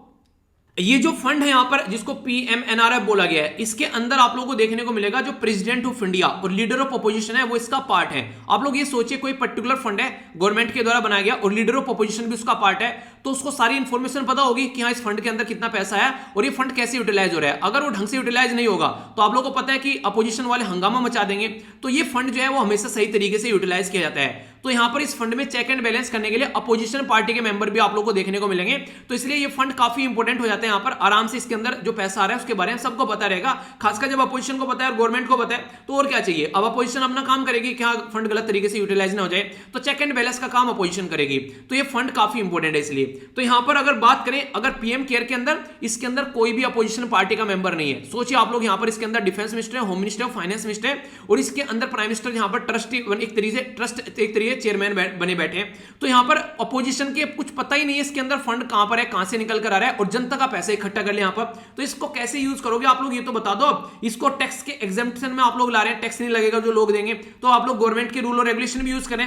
ये जो फंड है यहां पर जिसको पीएमएनआरएफ बोला गया है, इसके अंदर आप लोगों को देखने को मिलेगा जो प्रेसिडेंट ऑफ इंडिया और लीडर ऑफ अपोजिशन है वो इसका पार्ट है। आप लोग ये सोचिए कोई पर्टिकुलर फंड है गवर्नमेंट के द्वारा बनाया गया और लीडर ऑफ अपोजिशन भी उसका पार्ट है, तो उसको सारी इंफॉर्मेशन पता होगी कि हाँ इस फंड के अंदर कितना पैसा है और ये फंड कैसे यूटिलाइज हो रहा है। अगर वो ढंग से यूटिलाइज नहीं होगा तो आप लोगों को पता है कि अपोजिशन वाले हंगामा मचा देंगे। तो ये फंड जो है वो हमेशा सही तरीके से यूटिलाइज किया जाता है। तो यहां पर इस फंड में चेक एंड बैलेंस करने के लिए अपोजिशन पार्टी के मेंबर भी आप लोगों को देखने को मिलेंगे। तो इसलिए ये फंड काफी इंपॉर्टेंट हो जाते हैं। यहां पर आराम से इसके अंदर जो पैसा आ रहा है उसके बारे में सबको पता रहेगा, खासकर जब अपोजिशन को पता है और गवर्नमेंट को पता है तो और क्या चाहिए। अब अपोजिशन अपना काम करेगी क्या फंड गलत तरीके से यूटिलाइज ना हो जाए, तो चेक एंड बैलेंस का काम अपोजिशन करेगी। तो ये फंड काफी इंपॉर्टेंट है इसलिए। तो यहां पर अगर बात करें, अगर पीएम केयर के अंदर इसके अंदर कोई भी अपोजिशन पार्टी का मेंबर नहीं है। सोचिए आप लोग यहां पर इसके अंदर डिफेंस मिनिस्टर है, होम मिनिस्टर, फाइनेंस मिनिस्टर है और इसके अंदर प्राइम मिनिस्टर यहां पर ट्रस्टी एक तरीके चेयरमैन बने बैठे हैं। तो यहां पर अपोजिशन के कुछ पता ही नहीं है इसके अंदर फंड कहां पर है, कहां से निकल कर आ रहा है और जनता का पैसा इकट्ठा कर लिया यहां पर। तो इसको कैसे यूज करोगे आप लोग ये तो बता दो। इसको टैक्स के एग्जेम्पशन में आप लोग ला रहे हैं, टैक्स नहीं लगेगा जो लोग देंगे, तो आप लोग गवर्नमेंट के रूल और रेगुलेशन भी यूज करें,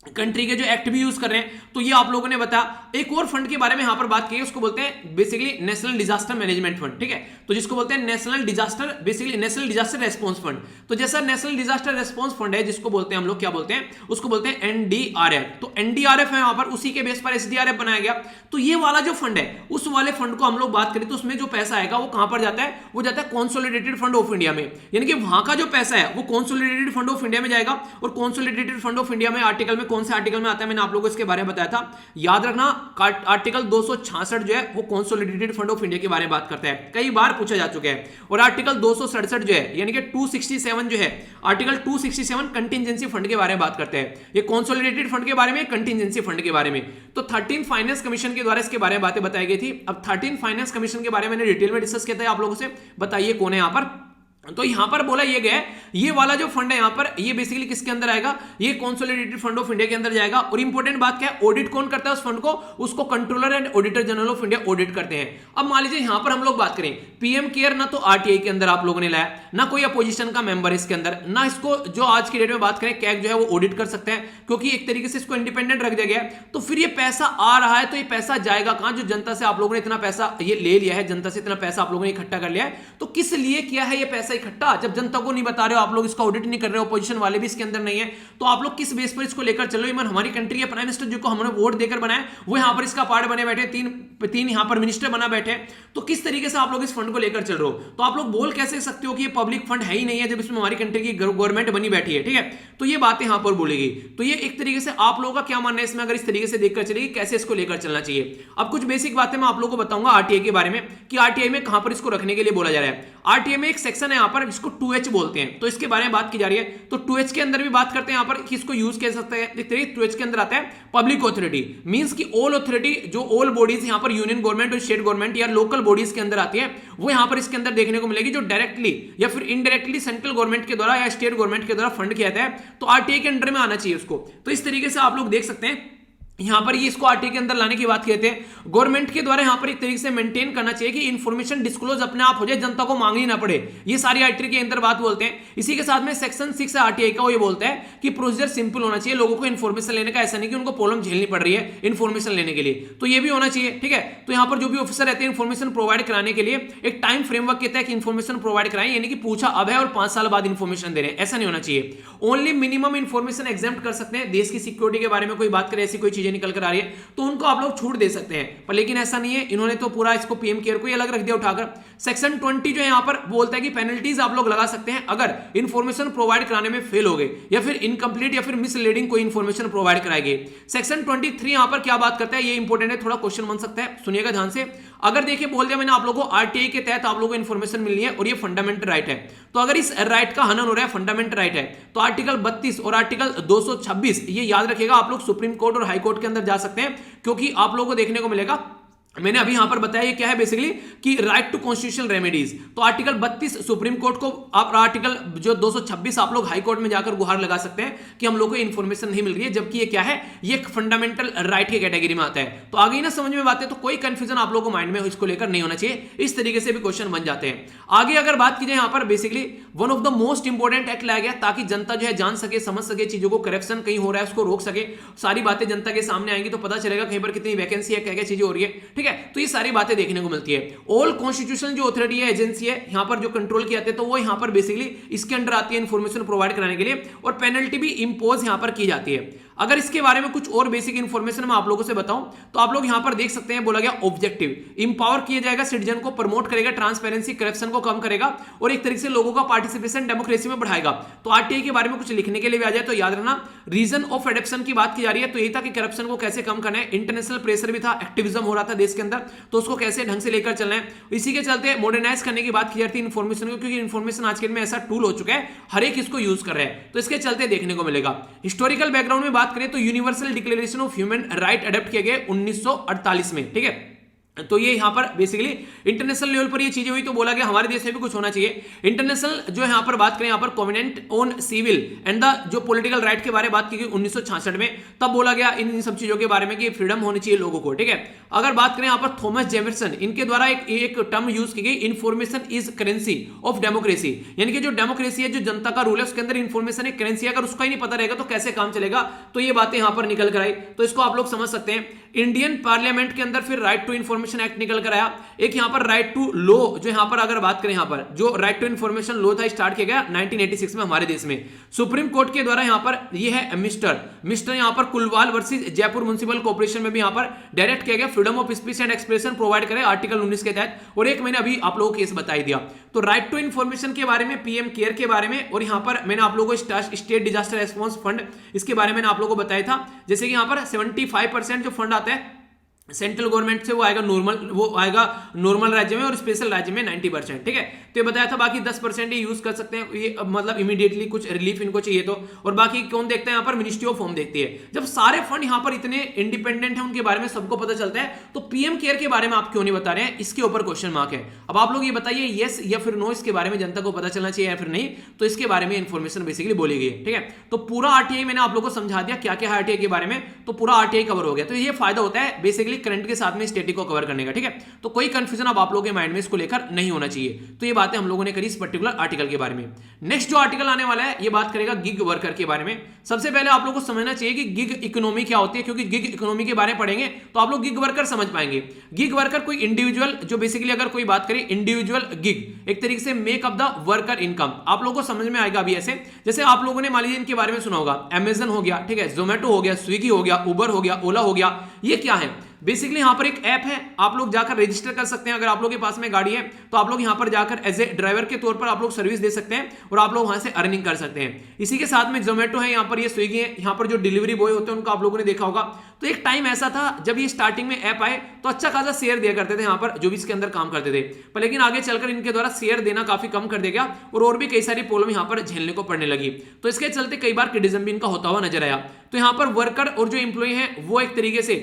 कंट्री के जो एक्ट भी यूज कर रहे हैं। तो ये आप लोगों ने बताया। एक और फंड के बारे में यहां पर बात की है, उसको बोलते हैं basically national disaster management fund, ठीक है। तो जिसको बोलते हैं national disaster, basically national disaster response fund. तो जैसा नेशनल डिजास्टर रेस्पॉन्स फंड है जिसको बोलते हैं हम लोग क्या बोलते हैं, उसको बोलते हैं एनडीआरएफ। तो एनडीआरएफ है यहां पर, उसी के बेस पर एसडीआरएफ बनाया गया। तो ये वाला जो फंड है उस वाले फंड को हम लोग बात करें तो उसमें जो पैसा आएगा वो कहां पर जाता है, वो जाता है कंसोलिडेटेड फंड ऑफ इंडिया में। यानी कि वहां का जो पैसा है वो कंसोलिडेटेड फंड ऑफ इंडिया में जाएगा। और कंसोलिडेटेड फंड ऑफ इंडिया में आर्टिकल में कौन से आर्टिकल में आता है, मैंने आप लोगों को इसके बारे में बताया था, याद रखना। आर्टिकल 266 जो है वो कंसोलिडेटेड फंड ऑफ इंडिया के बारे में बात करता है, कई बार पूछा जा चुका है। और आर्टिकल 267 जो है यानी कि 267 जो है, आर्टिकल 267 कंटिजेंसी फंड के बारे में बात करते हैं। ये कंसोलिडेटेड फंड के बारे में, कंटिजेंसी फंड के बारे में। तो 13 फाइनेंस कमीशन के द्वारा इसके बारे में बातें बताई गई थी। अब 13 फाइनेंस कमीशन के बारे में मैंने डिटेल में डिस्कस किया था आप लोगों से, बताइए कौन है यहां पर। तो यहां पर बोला ये गया है ये वाला जो फंड है यहां पर ये बेसिकली किसके अंदर आएगा, ये कंसोलिडेटेड फंड ऑफ इंडिया के अंदर जाएगा। और इंपॉर्टेंट बात क्या है, ऑडिट कौन करता है उस फंड को, उसको controller and auditor general of India audit करते हैं। अब मान लीजिए यहां पर हम लोग बात करें पीएम केयर ना तो आरटीआई के अंदर आप लोगों ने लाया, ना कोई अपोजिशन का मेंबर इसके अंदर, ना इसको जो आज की डेट में बात करें कैग जो है वो ऑडिट कर सकते हैं क्योंकि एक तरीके से इसको इंडिपेंडेंट रख दिया गया है। तो फिर ये पैसा आ रहा है तो ये पैसा जाएगा कहां, जो जनता से आप लोगों ने इतना पैसा ये ले लिया है, जनता से इतना पैसा आप लोगों ने इकट्ठा कर लिया है, तो किस लिए किया है ये पैसा इकट्ठा, जब जनता को नहीं बता रहे हो आप लोग, इसका ऑडिट नहीं कर रहे हो, अपोजिशन वाले भी इसके अंदर नहीं है, तो आप लोग किस बेस पर इसको लेकर चल रहे हो। हमारी कंट्री के प्राइम मिनिस्टर जिसको हमने वोट देकर बनाया वो यहां पर इसका पार्ट बने बैठे, तीन यहां पर मिनिस्टर बना बैठे, तो किस तरीके से आप लोग इस फंड को लेकर चल रहे हो। तो आप लोग बोल कैसे सकते हो कि ये पब्लिक फंड है ही नहीं है जब इसमें हमारी कंट्री की गवर्नमेंट बनी बैठी है, ठीक है। तो ये बातें यहां पर बोलेगी, तो ये एक तरीके से आप लोगों का क्या मानना है इसमें, अगर इस तरीके से देखकर चलेगी कैसे इसको लेकर चलना चाहिए। अब कुछ बेसिक बातें मैं आप लोगों को बताऊंगा आरटीआई के बारे में कि आरटीआई में कहां पर इसको रखने के लिए बोला जा रहा है। आरटीआई में एक सेक्शन है यहां पर जिसको 2H बोलते हैं, तो इसके बारे में बात की जा रही है। तो 2H के अंदर भी बात करते हैं यहां पर किसको यूज कर सकते हैं, देखते 2H के अंदर आता है पब्लिक ऑथोरिटी, मींस की ऑल ऑथोरिटी, जो ऑल बॉडीज यहां पर यूनियन गवर्नमेंट और स्टेट गवर्नमेंट या लोकल बॉडीज के अंदर आती है वो यहां पर इसके अंदर देखने को मिलेगी, जो डायरेक्टली या फिर इनडायरेक्टली सेंट्रल गवर्नमेंट के द्वारा या स्टेट गवर्नमेंट के द्वारा फंड किया जाता है, तो आरटीआई के अंडर में आना चाहिए उसको। तो इस तरीके से आप लोग देख सकते हैं यहां पर ये इसको आरटीआई के अंदर लाने की बात कहते हैं। गवर्नमेंट के द्वारा यहां पर एक तरीके से मेंटेन करना चाहिए कि इंफॉर्मेशन डिस्क्लोज अपने आप हो जाए, जनता को मांगनी ना पड़े, ये सारी आरटीआई के अंदर बात बोलते हैं। इसी के साथ में सेक्शन 6 आरटीआई का वो ये बोलता है कि प्रोसीजर सिंपल होना चाहिए, लोगों को इन्फॉर्मेशन लेने का ऐसा नहीं कि उनको प्रॉब्लम झेलनी पड़ रही है इन्फॉर्मेशन लेने के लिए, तो ये भी होना चाहिए, ठीक है। तो यहां पर जो भी ऑफिसर रहते हैं इन्फॉर्मेशन प्रोवाइड कराने के लिए एक टाइम फ्रेमवर्क कहता है कि इन्फॉर्मेशन प्रोवाइड कराएं, यानी कि पूछा अब है और 5 साल बाद इन्फॉर्मेशन दे रहे हैं, ऐसा नहीं होना चाहिए। ओनली मिनिमम इन्फॉर्मेशन एग्जाम्प्ट कर सकते हैं, देश की सिक्योरिटी के बारे में कोई बात करे, ऐसी कोई चीजें निकल कर आ रही है तो उनको आप लोग छूट दे सकते हैं, पर लेकिन ऐसा नहीं है, इन्होंने तो पूरा इसको पीएम केयर को ही अलग रख दिया उठाकर। सेक्शन 20 जो है यहां पर बोलता है कि पेनल्टीज आप लोग लगा सकते हैं अगर इंफॉर्मेशन प्रोवाइड कराने में फेल हो गए या फिर इनकम्प्लीट या फिर मिसलीडिंग कोई इंफॉर्मेशन प्रोवाइड कराई गई। सेक्शन 23 यहां पर क्या बात करता है, ये इंपॉर्टेंट है, थोड़ा क्वेश्चन बन सकता है, सुनिएगा ध्यान से। अगर देखिए बोल दिया मैंने आप लोगों को आरटीआई के तहत आप लोगों को इंफॉर्मेशन मिलनी है और ये फंडामेंटल राइट है, तो अगर इस राइट का हनन हो रहा है, फंडामेंटल राइट है, तो आर्टिकल 32 और आर्टिकल 226 ये याद रखिएगा, आप लोग सुप्रीम कोर्ट और हाई कोर्ट के अंदर जा सकते हैं क्योंकि आप लोगों को देखने को मिलेगा, मैंने अभी यहां पर बताया ये क्या है बेसिकली कि राइट टू कॉन्स्टिट्यूशनल रेमेडीज। तो आर्टिकल 32 सुप्रीम कोर्ट को, आप आर्टिकल जो 226 आप लोग हाई कोर्ट में जाकर गुहार लगा सकते हैं कि हम लोग को इन्फॉर्मेशन नहीं मिल रही है, जबकि ये क्या है, ये एक फंडामेंटल राइट की कैटेगरी में आता है। तो आगे ना समझ में बात है, तो कोई कंफ्यूजन आप लोगों को माइंड में इसको लेकर नहीं होना चाहिए, इस तरीके से भी क्वेश्चन बन जाते हैं। आगे अगर बात की जाए यहां पर basically one of the most important act लाया गया ताकि जनता जो है जान सके, समझ सके चीजों को, करप्शन कहीं हो रहा है उसको रोक सके, सारी बातें जनता के सामने आएंगी तो पता चलेगा कहीं पर कितनी वैकेंसी है, क्या क्या चीजें हो रही है, ठीक है। तो ये सारी बातें देखने को मिलती है। ऑल कॉन्स्टिट्यूशनल जो अथॉरिटी है, एजेंसी है, यहां पर जो कंट्रोल किए जाते हैं, तो वो यहां पर बेसिकली इसके अंडर आती है इंफॉर्मेशन प्रोवाइड कराने के लिए, और पेनल्टी भी इंपोज यहां पर की जाती है। अगर इसके बारे में कुछ और बेसिक इंफॉर्मेशन मैं आप लोगों से बताऊं तो आप लोग यहां पर देख सकते हैं, बोला गया ऑब्जेक्टिव इंपावर किया जाएगा, सिटीजन को प्रमोट करेगा, ट्रांसपेरेंसी करप्शन को कम करेगा और एक तरीके से लोगों का पार्टिसिपेशन डेमोक्रेसी में बढ़ाएगा। तो आरटीआई के बारे में कुछ लिखने के लिए भी आ जाए तो याद रखना, रीजन ऑफ एडॉप्शन की बात की जा रही है, तो यही था कि करप्शन को कैसे कम करना है, इंटरनेशनल प्रेशर भी था, एक्टिविज्म हो रहा था देश के अंदर, तो उसको कैसे ढंग से लेकर चलना है, इसी के चलते मॉडर्नाइज करने की बात की जाती है इन्फॉर्मेशन को, क्योंकि इन्फॉर्मेशन आज के दिन में ऐसा टूल हो चुका है, हर एक इसको यूज कर रहे हैं, तो इसके चलते देखने को मिलेगा। हिस्टोरिकल बैकग्राउंड में बात करें तो universal declaration of human right adopt किए गए 1948 में, ठीक है। तो ये यहां पर बेसिकली इंटरनेशनल लेवल पर ये चीजें हुई, तो बोला गया हमारे देश में भी कुछ होना चाहिए। इंटरनेशनल जो यहां पर बात करें, यहां पर covenant on civil and the जो पॉलिटिकल राइट के बारे में बात की गई 1966 में, तब बोला गया इन सब चीजों के बारे में कि फ्रीडम होनी चाहिए लोगों को, ठीक है। अगर बात करें यहां पर थॉमस जेफरसन, इनके द्वारा एक टर्म यूज की गई, information is currency of democracy, यानी कि जो डेमोक्रेसी है, जो जनता का रूल है, उसके अंदर इंफॉर्मेशन एक करेंसी, अगर उसका ही नहीं पता रहेगा तो कैसे काम चलेगा, तो ये बातें यहां पर निकल कर आई, तो इसको आप लोग समझ सकते हैं। इंडियन पार्लियामेंट के अंदर फिर राइट टू इंफॉर्मेशन एक्ट निकल कर आया, एक यहां पर राइट टू लॉ, जो यहां पर अगर बात करें, यहां पर जो राइट टू इंफॉर्मेशन लॉ था स्टार्ट किया गया 1986 में हमारे देश में, सुप्रीम कोर्ट के द्वारा यहां पर ये है मिस्टर यहां पर Kulwal versus Jaipur municipal corporation में भी यहां पर डायरेक्ट किया गया, freedom of speech and expression provide करे आर्टिकल 19 के तहत, और एक मैंने अभी आप लोगों को केस बताई दिया। तो राइट टू इंफॉर्मेशन के बारे में, पीएम केयर के बारे में, और यहां पर मैंने आप लोगों को स्टेट डिजास्टर रेस्पॉन्स फंड, इसके बारे में आप लोगों को बताया था, जैसे कि यहां पर 75% जो फंड आता है सेंट्रल गवर्नमेंट से वो आएगा नॉर्मल राज्य में, और स्पेशल राज्य में 90%। ठीक है, तो ये बताया था। बाकी 10% ये यूज कर सकते हैं, ये मतलब इमीडिएटली कुछ रिलीफ इनको चाहिए तो। और बाकी कौन देखता है यहाँ पर, मिनिस्ट्री ऑफ होम देखती है। जब सारे फंड यहाँ पर इतने इंडिपेंडेंट है, उनके बारे में सबको पता चलता है, तो पीएम केयर के बारे में आप क्यों नहीं बता रहे हैं, इसके ऊपर क्वेश्चन मार्क है। अब आप लोग ये बताइए यस या फिर नो, इसके बारे में जनता को पता चलना चाहिए या फिर नहीं, तो इसके बारे में इंफॉर्मेशन बेसिकली बोली गई है। ठीक है, तो पूरा आरटीआई मैंने आप लोग को समझा दिया, क्या क्या है आरटीआई के बारे में, तो पूरा आरटीआई कवर हो गया। तो ये फायदा होता है बेसिकली करंट के साथ में स्टैटिक को कवर करने का। ठीक है, तो कोई कंफ्यूजन अब आप लोगों के माइंड में इसको लेकर नहीं होना चाहिए। तो ये बातें हम लोगों ने करी इस पर्टिकुलर आर्टिकल के बारे में। नेक्स्ट जो आर्टिकल आने वाला है, ये बात करेगा गिग वर्कर के बारे में। सबसे पहले आप लोगों को समझना चाहिए कि गिग इकोनॉमी क्या होती है, क्योंकि गिग इकोनॉमी के बारे में पढ़ेंगे तो आप लोग गिग वर्कर समझ पाएंगे। गिग वर्कर कोई इंडिविजुअल, जो बेसिकली अगर कोई बात करें इंडिविजुअल गिग, एक तरीके से make up the worker income, आप लोगों को समझ में आएगा अभी ऐसे। जैसे आप लोगों ने मान लीजिए इनके बारे में सुना होगा, अमेजन हो गया, ठीक है, जोमेटो हो गया, स्विगी हो गया, उबर हो गया, ओला हो गया। ये क्या है, बेसिकली यहां पर एक ऐप है, आप लोग जाकर रजिस्टर कर सकते हैं। अगर आप लोग के पास में गाड़ी है तो आप लोग यहां पर जाकर एज ए ड्राइवर के तौर पर आप लोग सर्विस दे सकते हैं और आप लोग वहां से अर्निंग कर सकते हैं। इसी के साथ में जोमेटो है, यहां पर ये स्विगी है, यहां पर जो डिलीवरी बॉय होते हैं उनको आप लोगों ने देखा होगा। तो एक टाइम ऐसा था जब ये स्टार्टिंग में ऐप आए तो अच्छा खासा शेयर दिया करते थे यहाँ पर जो भी इसके अंदर काम करते थे, पर लेकिन आगे चलकर इनके द्वारा शेयर देना काफी कम कर दिया गया और भी कई सारी प्रॉब्लम यहाँ पर झेलने को पड़ने लगी। तो इसके चलते कई बार क्रिटिसिज्म भी इनका होता हुआ नजर आया। तो यहाँ पर वर्कर और जो एम्प्लॉय है वो एक तरीके से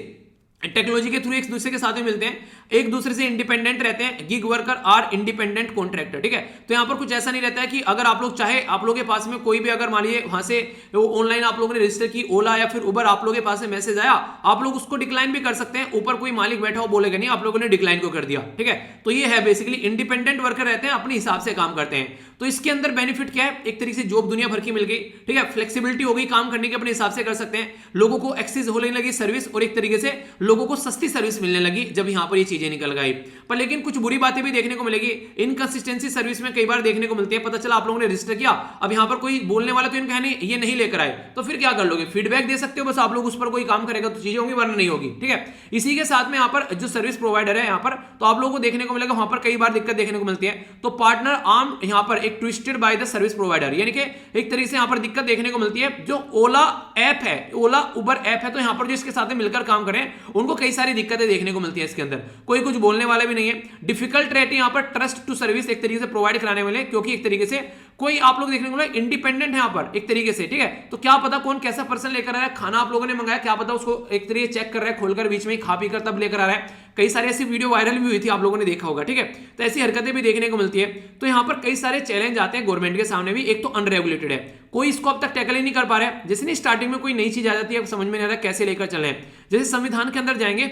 टेक्नोलॉजी के थ्रू एक दूसरे के साथ में मिलते हैं, एक दूसरे से इंडिपेंडेंट रहते हैं। Gig worker are independent contractor. ठीक है, तो यहां पर कुछ ऐसा नहीं रहता है कि अगर आप लोग चाहे, आप लोगों के पास में कोई भी अगर मान लीजिए वहां से ऑनलाइन आप लोगों ने रजिस्टर की ओला या फिर उबर, आप लोगों के पास में मैसेज आया, आप लोग उसको डिक्लाइन भी कर सकते हैं। ऊपर कोई मालिक बैठा हो बोलेगा नहीं, आप लोगों ने डिक्लाइन को कर दिया। ठीक है, तो ये है बेसिकली इंडिपेंडेंट वर्कर रहते हैं, अपने हिसाब से काम करते हैं। तो इसके अंदर बेनिफिट क्या है, एक तरीके से जॉब दुनिया भर की मिल गई। ठीक है, फ्लेक्सिबिलिटी हो गई, काम करने के अपने हिसाब से कर सकते हैं, लोगों को एक्सेस होने लगी सर्विस, और एक तरीके से लोगों को सस्ती सर्विस मिलने लगी जब यहां पर ये चीजें निकल गई। पर लेकिन कुछ बुरी बातें भी देखने को मिलेगी, इनकंसिस्टेंसी सर्विस में कई बार देखने को मिलती है। पता चला आप लोगों ने रजिस्टर किया, अब यहां पर कोई बोलने वाला तो इनका नहीं, ये नहीं लेकर आए, तो फिर क्या कर लोगे, फीडबैक दे सकते हो, बस आप लोग उस पर कोई काम करेगा तो चीजें होंगी, वरना नहीं होगी। ठीक है, इसी के साथ में यहाँ पर जो सर्विस प्रोवाइडर है यहाँ पर, तो आप लोगों को देखने को मिलेगा वहां पर कई बार दिक्कत देखने को मिलती है। तो पार्टनर आर्म यहाँ पर एक twisted by the service provider, यानी कि एक तरीके से यहां पर दिक्कत देखने को मिलती है। जो ओला ऐप है, ओला उबर ऐप है, तो यहां पर जो इसके साथ मिलकर काम करें उनको कई सारी दिक्कतें देखने को मिलती है। इसके अंदर कोई कुछ बोलने वाला भी नहीं है। डिफिकल्ट रहती है यहां पर ट्रस्ट टू सर्विस एक तरीके से प्रोवाइड कराने वाले, क्योंकि एक तरीके से कोई आप लोग देखने को मिला इंडिपेंडेंट है यहां पर एक तरीके से। ठीक है, तो क्या पता कौन कैसा पर्सन लेकर आ रहा है, खाना आप लोगों ने मंगाया, क्या पता उसको एक तरीके चेक कर रहा है खोलकर, बीच में खा पी कर तब लेकर आ रहा है। कई सारी ऐसी वीडियो वायरल भी हुई थी, आप लोगों ने देखा होगा। ठीक है, तो ऐसी हरकतें भी देखने को मिलती है। तो यहां पर कई सारे चैलेंज आते हैं गवर्नमेंट के सामने भी। एक तो अनरेगुलेटेड है, कोई इसको अब तक टैकल ही नहीं कर पा रहा है। जैसे नहीं स्टार्टिंग में कोई नई चीज आ जाती है, समझ में नहीं आ रहा कैसे लेकर चले। जैसे संविधान के अंदर जाएंगे,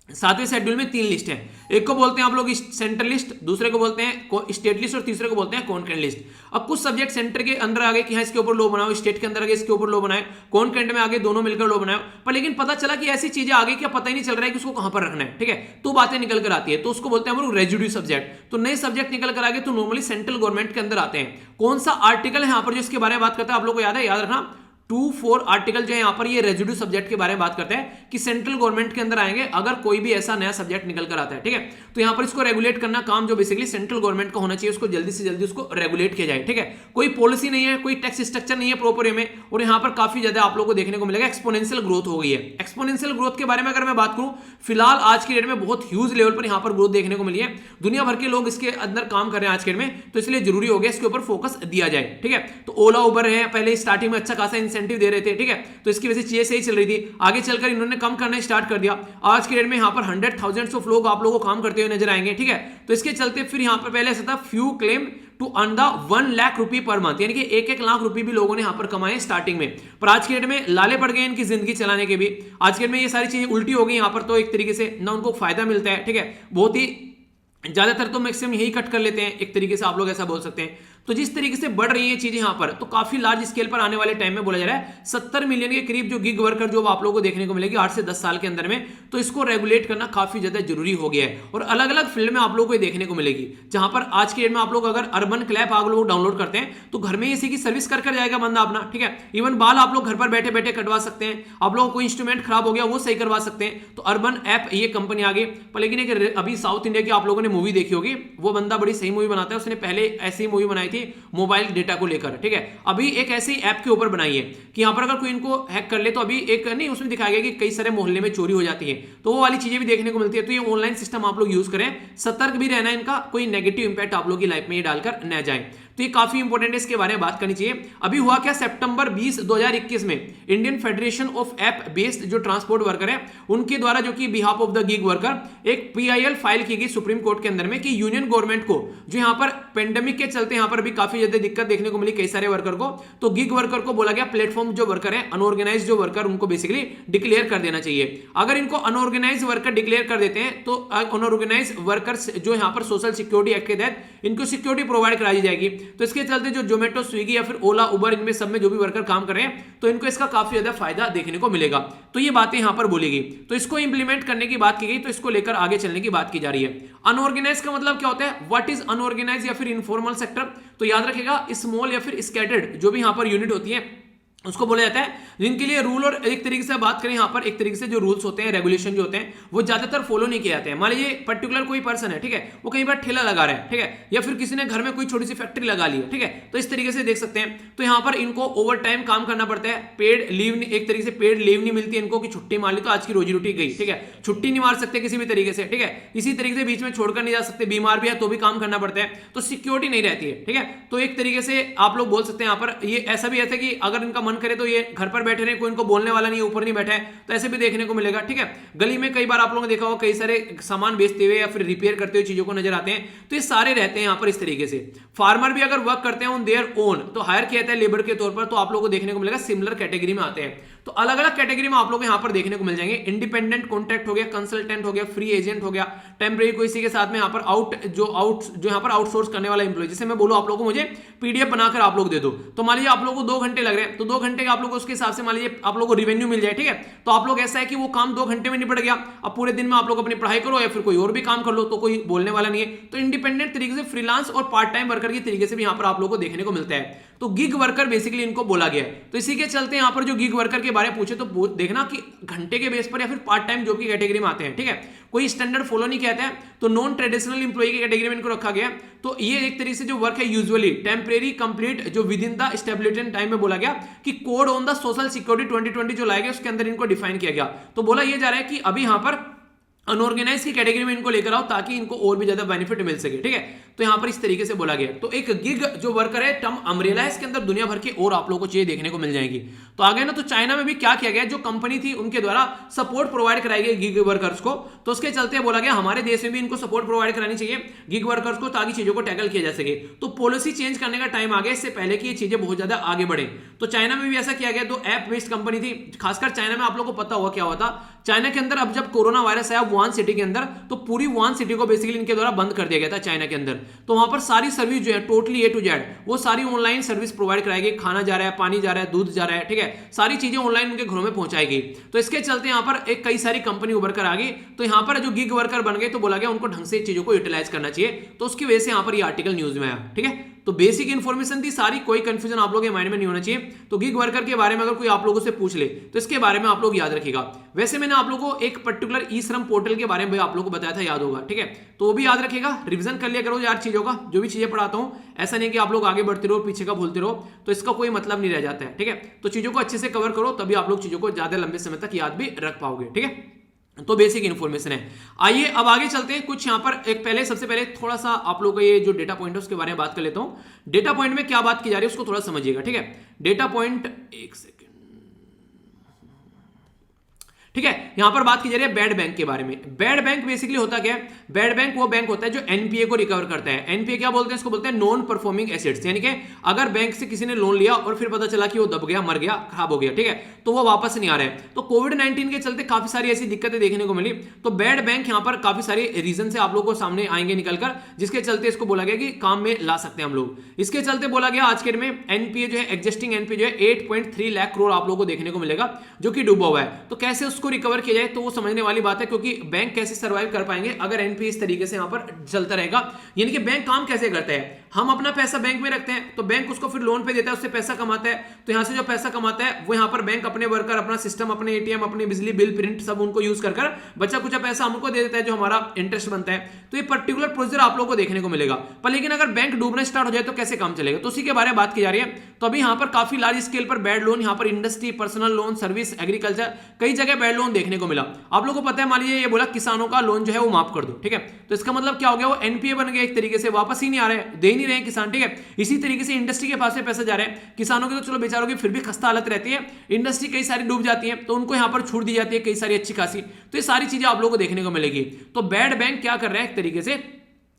7वें शेड्यूल में 3 लिस्ट है, एक को बोलते हैं आप लोग सेंट्रल लिस्ट, दूसरे को बोलते हैं स्टेट लिस्ट और तीसरे को बोलते हैं कॉन्करेंट लिस्ट। अब कुछ सब्जेक्ट सेंटर के अंदर आ गए कि हाँ इसके ऊपर लॉ बनाओ, स्टेट के अंदर आ गए इसके ऊपर लॉ बनाए, कॉन्करेंट में आगे दोनों मिलकर लॉ बनाओ। पर लेकिन पता चला कि ऐसी चीजें आ गई कि पता ही नहीं चल रहा है कि उसको कहां पर रखना है। ठीक है, तो बातें निकल कर आती है, तो उसको बोलते हैं हम लोग रेजिड्यू सब्जेक्ट। तो नए सब्जेक्ट निकल कर आगे तो नॉर्मली सेंट्रल गवर्नमेंट के अंदर आते हैं। कौन सा आर्टिकल है यहाँ पर जो इसके बारे में बात करता है, आप लोग को याद है, याद रखना 2-4 आर्टिकल जो है यहाँ पर ये रेजिड्यू सब्जेक्ट के बारे में बात करते हैं कि सेंट्रल गवर्नमेंट के अंदर आएंगे अगर कोई भी ऐसा नया सब्जेक्ट निकल कर आता है। ठीक है, तो यहाँ पर इसको रेगुलेट करना काम जो बेसिकली सेंट्रल गवर्नमेंट का होना चाहिए, उसको जल्दी से जल्दी उसको रेगुलेट किया जाए। ठीक है, कोई पॉलिसी नहीं है, कोई टैक्स स्ट्रक्चर नहीं है प्रॉपर वे में, और यहाँ पर काफी ज्यादा आप लोगों को देखने को मिलेगा एक्सपोनेंशियल ग्रोथ हो गई है। एक्सपोनेंशियल ग्रोथ के बारे में अगर मैं बात करूं, फिलहाल आज की डेट में बहुत ह्यूज लेवल पर यहाँ पर ग्रोथ देखने को मिली है। दुनिया भर के लोग इसके अंदर काम कर रहे हैं आज के डेट में, तो इसलिए जरूरी हो गया इसके ऊपर फोकस दिया जाए। ठीक है, तो ओला उबर है, पहले स्टार्टिंग में अच्छा खासा इंसेंटिव दे रहे थे। ठीक है, तो इसकी वजह से चीजें सही चल रही थी, आगे चलकर इन्होंने कम करना स्टार्ट कर दिया। आज की डेट में यहां पर 100,000 ऑफ लोग आप लोगों को काम करते हुए नजर आएंगे। ठीक है, तो इसके चलते फिर यहां पर पहले ऐसा था few claim to earn the 1 lakh रुपए पर मंथ, यानी कि 1-1 लाख रुपए भी लोगों ने यहां पर कमाए स्टार्टिंग में। पर आज की डेट में लाले पड़ गए इनकी जिंदगी चलाने के भी। आज की डेट में ये सारी चीजें उल्टी हो गई यहां पर, तो एक तरीके से ना उनको फायदा मिलता है। ठीक है, बहुत ही ज्यादातर तो मैक्सिमम यही कट कर लेते हैं, एक तरीके से आप लोग ऐसा बोल सकते हैं। तो जिस तरीके से बढ़ रही है चीजें यहां पर, तो काफी लार्ज स्केल पर आने वाले टाइम में बोला जा रहा है 70 मिलियन के करीब जो गिग वर्कर जॉब आप लोगों को देखने को मिलेगी 8 से 10 साल के अंदर में। तो इसको रेगुलेट करना काफी ज्यादा जरूरी हो गया है, और अलग अलग फील्ड में आप लोगों को देखने को मिलेगी। जहां पर आज के डेट में आप लोग अगर अर्बन क्लैप आप लोग डाउनलोड करते हैं तो घर में इसी की सर्विस कर जाएगा बंदा अपना। ठीक है, इवन बाल आप लोग घर पर बैठे बैठे कटवा सकते हैं, आप लोगों को इंस्ट्रूमेंट खराब हो गया वो सही करवा सकते हैं। तो अर्बन ऐप ये कंपनी आ गई। पर लेकिन अभी साउथ इंडिया की आप लोगों ने मूवी देखी होगी, वो बंदा बड़ी सही मूवी बनाता है, उसने पहले ऐसी मूवी बनाई थी थी मोबाइल डेटा को लेकर, ठीक है। अभी एक ऐसी ऐप के ऊपर बनाई है कि यहाँ पर अगर कोई इनको हैक कर ले तो अभी एक नहीं उसमें दिखाया गया कि कई सारे मोहल्ले में चोरी हो जाती है, तो वो वाली चीजें भी देखने को मिलती है। तो ये ऑनलाइन सिस्टम आप लोग यूज करें, सतर्क भी रहना है, इनका कोई नेगेटिव इंपैक्ट आप लोग की लाइफ में ये डालकर न जाए। तो ये काफी इंपॉर्टेंट है, इसके बारे में बात करनी चाहिए। अभी हुआ क्या, सितंबर 20 2021 में Indian federation of app based जो ट्रांसपोर्ट वर्कर है उनके द्वारा जो कि behalf of the gig worker एक पीआईएल फाइल की गई सुप्रीम कोर्ट के अंदर में कि यूनियन गवर्नमेंट को जो यहां पर पेंडेमिक के चलते यहां पर भी काफी ज्यादा दिक्कत देखने को मिली कई सारे वर्कर को, तो गिग वर्कर को बोला गया प्लेटफॉर्म जो वर्कर है अनऑर्गेनाइज जो वर्कर उनको बेसिकली डिक्लेयर कर देना चाहिए। अगर इनको अनऑर्गेनाइज वर्कर डिक्लेयर कर देते हैं तो अनऑर्गेनाइज वर्कर्स जो यहां पर सोशल सिक्योरिटी एक्ट के तहत इनको सिक्योरिटी प्रोवाइड कराई जाएगी। तो इसके चलते जो जोमेटो, स्विगी या फिर ओला, उबर, इनमें सब में जो भी वर्कर काम कर रहे हैं तो इनको इसका काफी ज्यादा फायदा देखने को मिलेगा। तो ये बातें यहां पर बोली गई, तो इसको इंप्लीमेंट करने की बात की गई, तो इसको लेकर आगे चलने की बात की जा रही है। अनऑर्गेनाइज का मतलब क्या होता है, व्हाट इज अनऑर्गेनाइज या फिर इनफॉर्मल सेक्टर, तो याद रखिएगा स्मॉल या फिर स्कैटर्ड जो भी यहां पर यूनिट होती है उसको बोला जाता है जिनके लिए रूल, और एक तरीके से बात करें यहां पर एक तरीके से जो रूल्स होते हैं, रेगुलेशन जो होते हैं वो ज्यादातर फॉलो नहीं किए जाते हैं। मान लीजिए पर्टिकुलर कोई पर्सन है, ठीक है, वो कहीं पर ठेला लगा रहा है, ठीक है, या फिर किसी ने घर में कोई छोटी सी फैक्ट्री लगा ली है, ठीक है, तो इस तरीके से देख सकते हैं। तो यहां पर इनको ओवर टाइम काम करना पड़ता है, पेड लीव, एक तरीके से पेड लीव नहीं मिलती इनको कि छुट्टी मार ली तो आज की रोजी रोटी गई, ठीक है, छुट्टी नहीं मार सकते किसी भी तरीके से, ठीक है, इसी तरीके से बीच में छोड़कर नहीं जा सकते, बीमार भी है तो भी काम करना पड़ता है, तो सिक्योरिटी नहीं रहती है, ठीक है। तो एक तरीके से आप लोग बोल सकते हैं यहां पर ये ऐसा भी है कि अगर इनका मन करे तो ये घर पर बैठे रहे, कोई इनको बोलने वाला नहीं है, ऊपर नहीं बैठा है, तो ऐसे भी देखने को मिलेगा, ठीक है। गली में कई बार आप लोगों ने देखा होगा कई सारे सामान बेचते हुए या फिर रिपेयर करते हुए चीजों को नजर आते हैं, तो ये सारे रहते हैं यहां पर इस तरीके से। फार्मर भी अगर वर्क करते हैं ऑन देयर ओन तो हायर किया जाता है लेबर के तौर पर, तो आप लोगों को देखने को मिलेगा सिमिलर कैटेगरी में आते हैं। तो अलग अलग कैटेगरी में आप लोग यहां पर देखने को मिल जाएंगे। इंडिपेंडेंट कॉन्ट्रैक्ट हो गया, कंसल्टेंट हो गया, फ्री एजेंट हो गया, टेम्परेरी कोई इसी के साथ में यहां पर जो यहां पर आउटसोर्स करने वाला एम्प्लॉय, जैसे मैं बोलूं आप लोगों को मुझे पीडीएफ बनाकर आप लोग दे दो, तो मान लीजिए आप लोगों को 2 घंटे लग रहे हैं, तो 2 घंटे का आप लोग उसके हिसाब से मान लीजिए आप लोगों को रिवेन्यू मिल जाए, ठीक है। तो आप लोग ऐसा है कि वो काम 2 घंटे में निपट गया, अब पूरे दिन में आप लोग अपनी पढ़ाई करो या फिर कोई और भी काम कर लो, तो कोई बोलने वाला नहीं है। तो इंडिपेंडेंट तरीके से फ्रीलांस और पार्ट टाइम वर्कर की तरीके से भी यहां पर आप लोगों को देखने को मिलता है। तो गिग वर्कर बेसिकली इनको बोला गया है। तो इसी के चलते यहां पर जो गिग वर्कर के बारे में पूछे तो देखना कि घंटे के बेस पर या फिर पार्ट टाइम जॉब की कैटेगरी में आते हैं, ठीक है, कोई स्टैंडर्ड फॉलो नहीं कहते हैं, तो नॉन ट्रेडिशनल इंप्लॉय की कैटेगरी में इनको रखा गया। तो ये एक तरीके से जो वर्क है यूजुअली टेम्परेरी कंप्लीट जो with in the stability time में बोला गया कि code on the social security 2020 जो लाया गया उसके अंदर इनको डिफाइन किया गया। तो बोला यह जा रहा है कि अभी यहां पर अनऑर्गेनाइज की कैटेगरी में इनको लेकर आओ ताकि इनको और भी ज्यादा बेनिफिट मिल सके, ठीक है। तो यहां पर इस तरीके से बोला गया। तो एक गिग जो वर्कर है टर्म अम्ब्रेला है, इसके अंदर दुनिया भर के और आप लोगों को चीजें देखने को मिल जाएगी। तो आगे ना, तो चाइना में भी क्या किया गया, जो कंपनी थी उनके द्वारा सपोर्ट प्रोवाइड कराई गई गिग वर्कर्स को, तो उसके चलते बोला गया हमारे देश में भी इनको सपोर्ट प्रोवाइड करानी चाहिए गिग वर्कर्स को ताकि चीजों को टैकल किया जा सके। तो पॉलिसी चेंज करने का टाइम आ गया, इससे पहले कि ये चीजें बहुत ज्यादा आगे बढ़े। तो चाइना में भी ऐसा किया गया, तो ऐप बेस्ड कंपनी थी, खासकर चाइना में आप लोगों को पता होगा क्या हुआ था। चाइना के अंदर अब जब कोरोना वायरस आया वुहान सिटी के अंदर, तो पूरी वुहान सिटी को बेसिकली इनके द्वारा बंद कर दिया गया था चाइना के अंदर। तो वहां पर सारी सर्विस जो है टोटली ए टू जेड वो सारी ऑनलाइन सर्विस प्रोवाइड कराई गई, खाना जा रहा है, पानी जा रहा है, दूध जा रहा है, ठीक है, सारी चीजें ऑनलाइन उनके घरों में पहुंचाई गई। तो इसके चलते यहां पर एक कई सारी कंपनी उभर कर आ गई। तो यहां पर जो गिग वर्कर बन गए तो बोला गया उनको ढंग से चीजों को यूटिलाइज करना चाहिए। तो उसकी वजह से यहां पर ये आर्टिकल न्यूज में आया, ठीक है। तो बेसिक इन्फॉर्मेशन थी सारी, कोई कंफ्यूजन आप लोगों के माइंड में नहीं होना चाहिए। तो गिग वर्कर के बारे में अगर कोई आप लोगों से पूछ ले तो इसके बारे में आप लोग याद रखिएगा। वैसे मैंने आप लोगों को एक पर्टिकुलर ई श्रम पोर्टल के बारे में आप लोगों को बताया था, याद होगा, ठीक है। तो वो भी याद रखिएगा, रिवीजन कर लिया करो यार चीजों का, जो भी चीजें पढ़ाता हूं ऐसा नहीं कि आप लोग आगे बढ़ते रहो पीछे का भूलते रहो, तो इसका कोई मतलब नहीं रह जाता है, ठीक है। तो चीजों को अच्छे से कवर करो तभी आप लोग चीजों को ज्यादा लंबे समय तक याद भी रख पाओगे, ठीक है। तो बेसिक इन्फॉर्मेशन है। आइए अब आगे चलते हैं। कुछ यहां पर एक सबसे पहले थोड़ा सा आप लोग का ये जो डेटा पॉइंट है उसके बारे में बात कर लेता हूं। डेटा पॉइंट में क्या बात की जा रही है उसको थोड़ा समझिएगा, ठीक है। डेटा पॉइंट, एक सेकंड, ठीक है। यहां पर बात की जा रही है बैड बैंक के बारे में। बैड बैंक बेसिकली होता क्या है, बैड बैंक वो बैंक होता है जो एनपीए को रिकवर करता है। एनपीए क्या बोलते हैं, इसको बोलते हैं नॉन परफॉर्मिंग एसेट्स, यानी कि अगर बैंक से किसी ने लोन लिया और फिर पता चला कि वो दब गया, मर गया, खराब हो गया, ठीक है, तो वो वापस नहीं आ रहा है। तो कोविड-19 के चलते काफी सारी ऐसी दिक्कतें देखने को मिली। तो बैड बैंक यहां पर काफी सारे रीजन से आप लोगों को सामने आएंगे निकलकर, जिसके चलते इसको बोला गया कि काम में ला सकते हैं हम लोग। इसके चलते बोला गया आज के दिन में एनपीए जो है, एग्जिस्टिंग एनपीए जो है 8.3 लाख करोड़ आप लोगों को देखने को मिलेगा जो कि डूबा हुआ है। तो कैसे उसको इसको रिकवर किया जाए तो वो समझने वाली बात है, क्योंकि बैंक कैसे सर्वाइव कर पाएंगे अगर एनपीए इस तरीके से यहाँ पर चलता रहेगा। यानी कि बैंक काम कैसे करता है, हम अपना पैसा बैंक में रखते हैं तो बैंक उसको फिर लोन पे देता है, उससे पैसा कमाता है, तो यहाँ से जो पैसा कमाता है वो यहाँ पर बैंक अपने वर्कर, अपना सिस्टम, अपने एटीएम, अपनी बिजली बिल, प्रिंट सब उनको यूज कर बचा कुछ पैसा हमको दे देता है जो हमारा इंटरेस्ट बनता है। तो ये पर्टिकुलर प्रोसीजर आप लोगों को देखने को मिलेगा। पर लेकिन अगर बैंक डूबना स्टार्ट हो जाए तो कैसे काम चलेगा, तो उसी के बारे में बात की जा रही है। तो अभी यहाँ पर काफी लार्ज स्केल पर बैड लोन, यहाँ पर industry, personal loan, service, agriculture, कई जगह बैड लोन देखने को मिला। आप लोगों को पता है, मान लीजिए ये बोला किसानों का लोन जो है वो माफ कर दो, ठीक है, तो इसका मतलब क्या हो गया, वो एनपीए बन गया, एक तरीके से वापस ही नहीं आ रहे हैं, दे नहीं रहे हैं किसान, ठीक है। इसी तरीके से इंडस्ट्री के पास से पैसा जा रहा है, किसानों की तो चलो बेचारों की फिर भी खस्ता हालत रहती है, इंडस्ट्री कई सारी डूब जाती है तो उनको यहाँ पर छूट दी जाती है कई सारी अच्छी खासी। तो ये सारी चीजें आप लोगों को देखने को मिलेगी। तो बैड बैंक क्या कर रहा है, एक तरीके से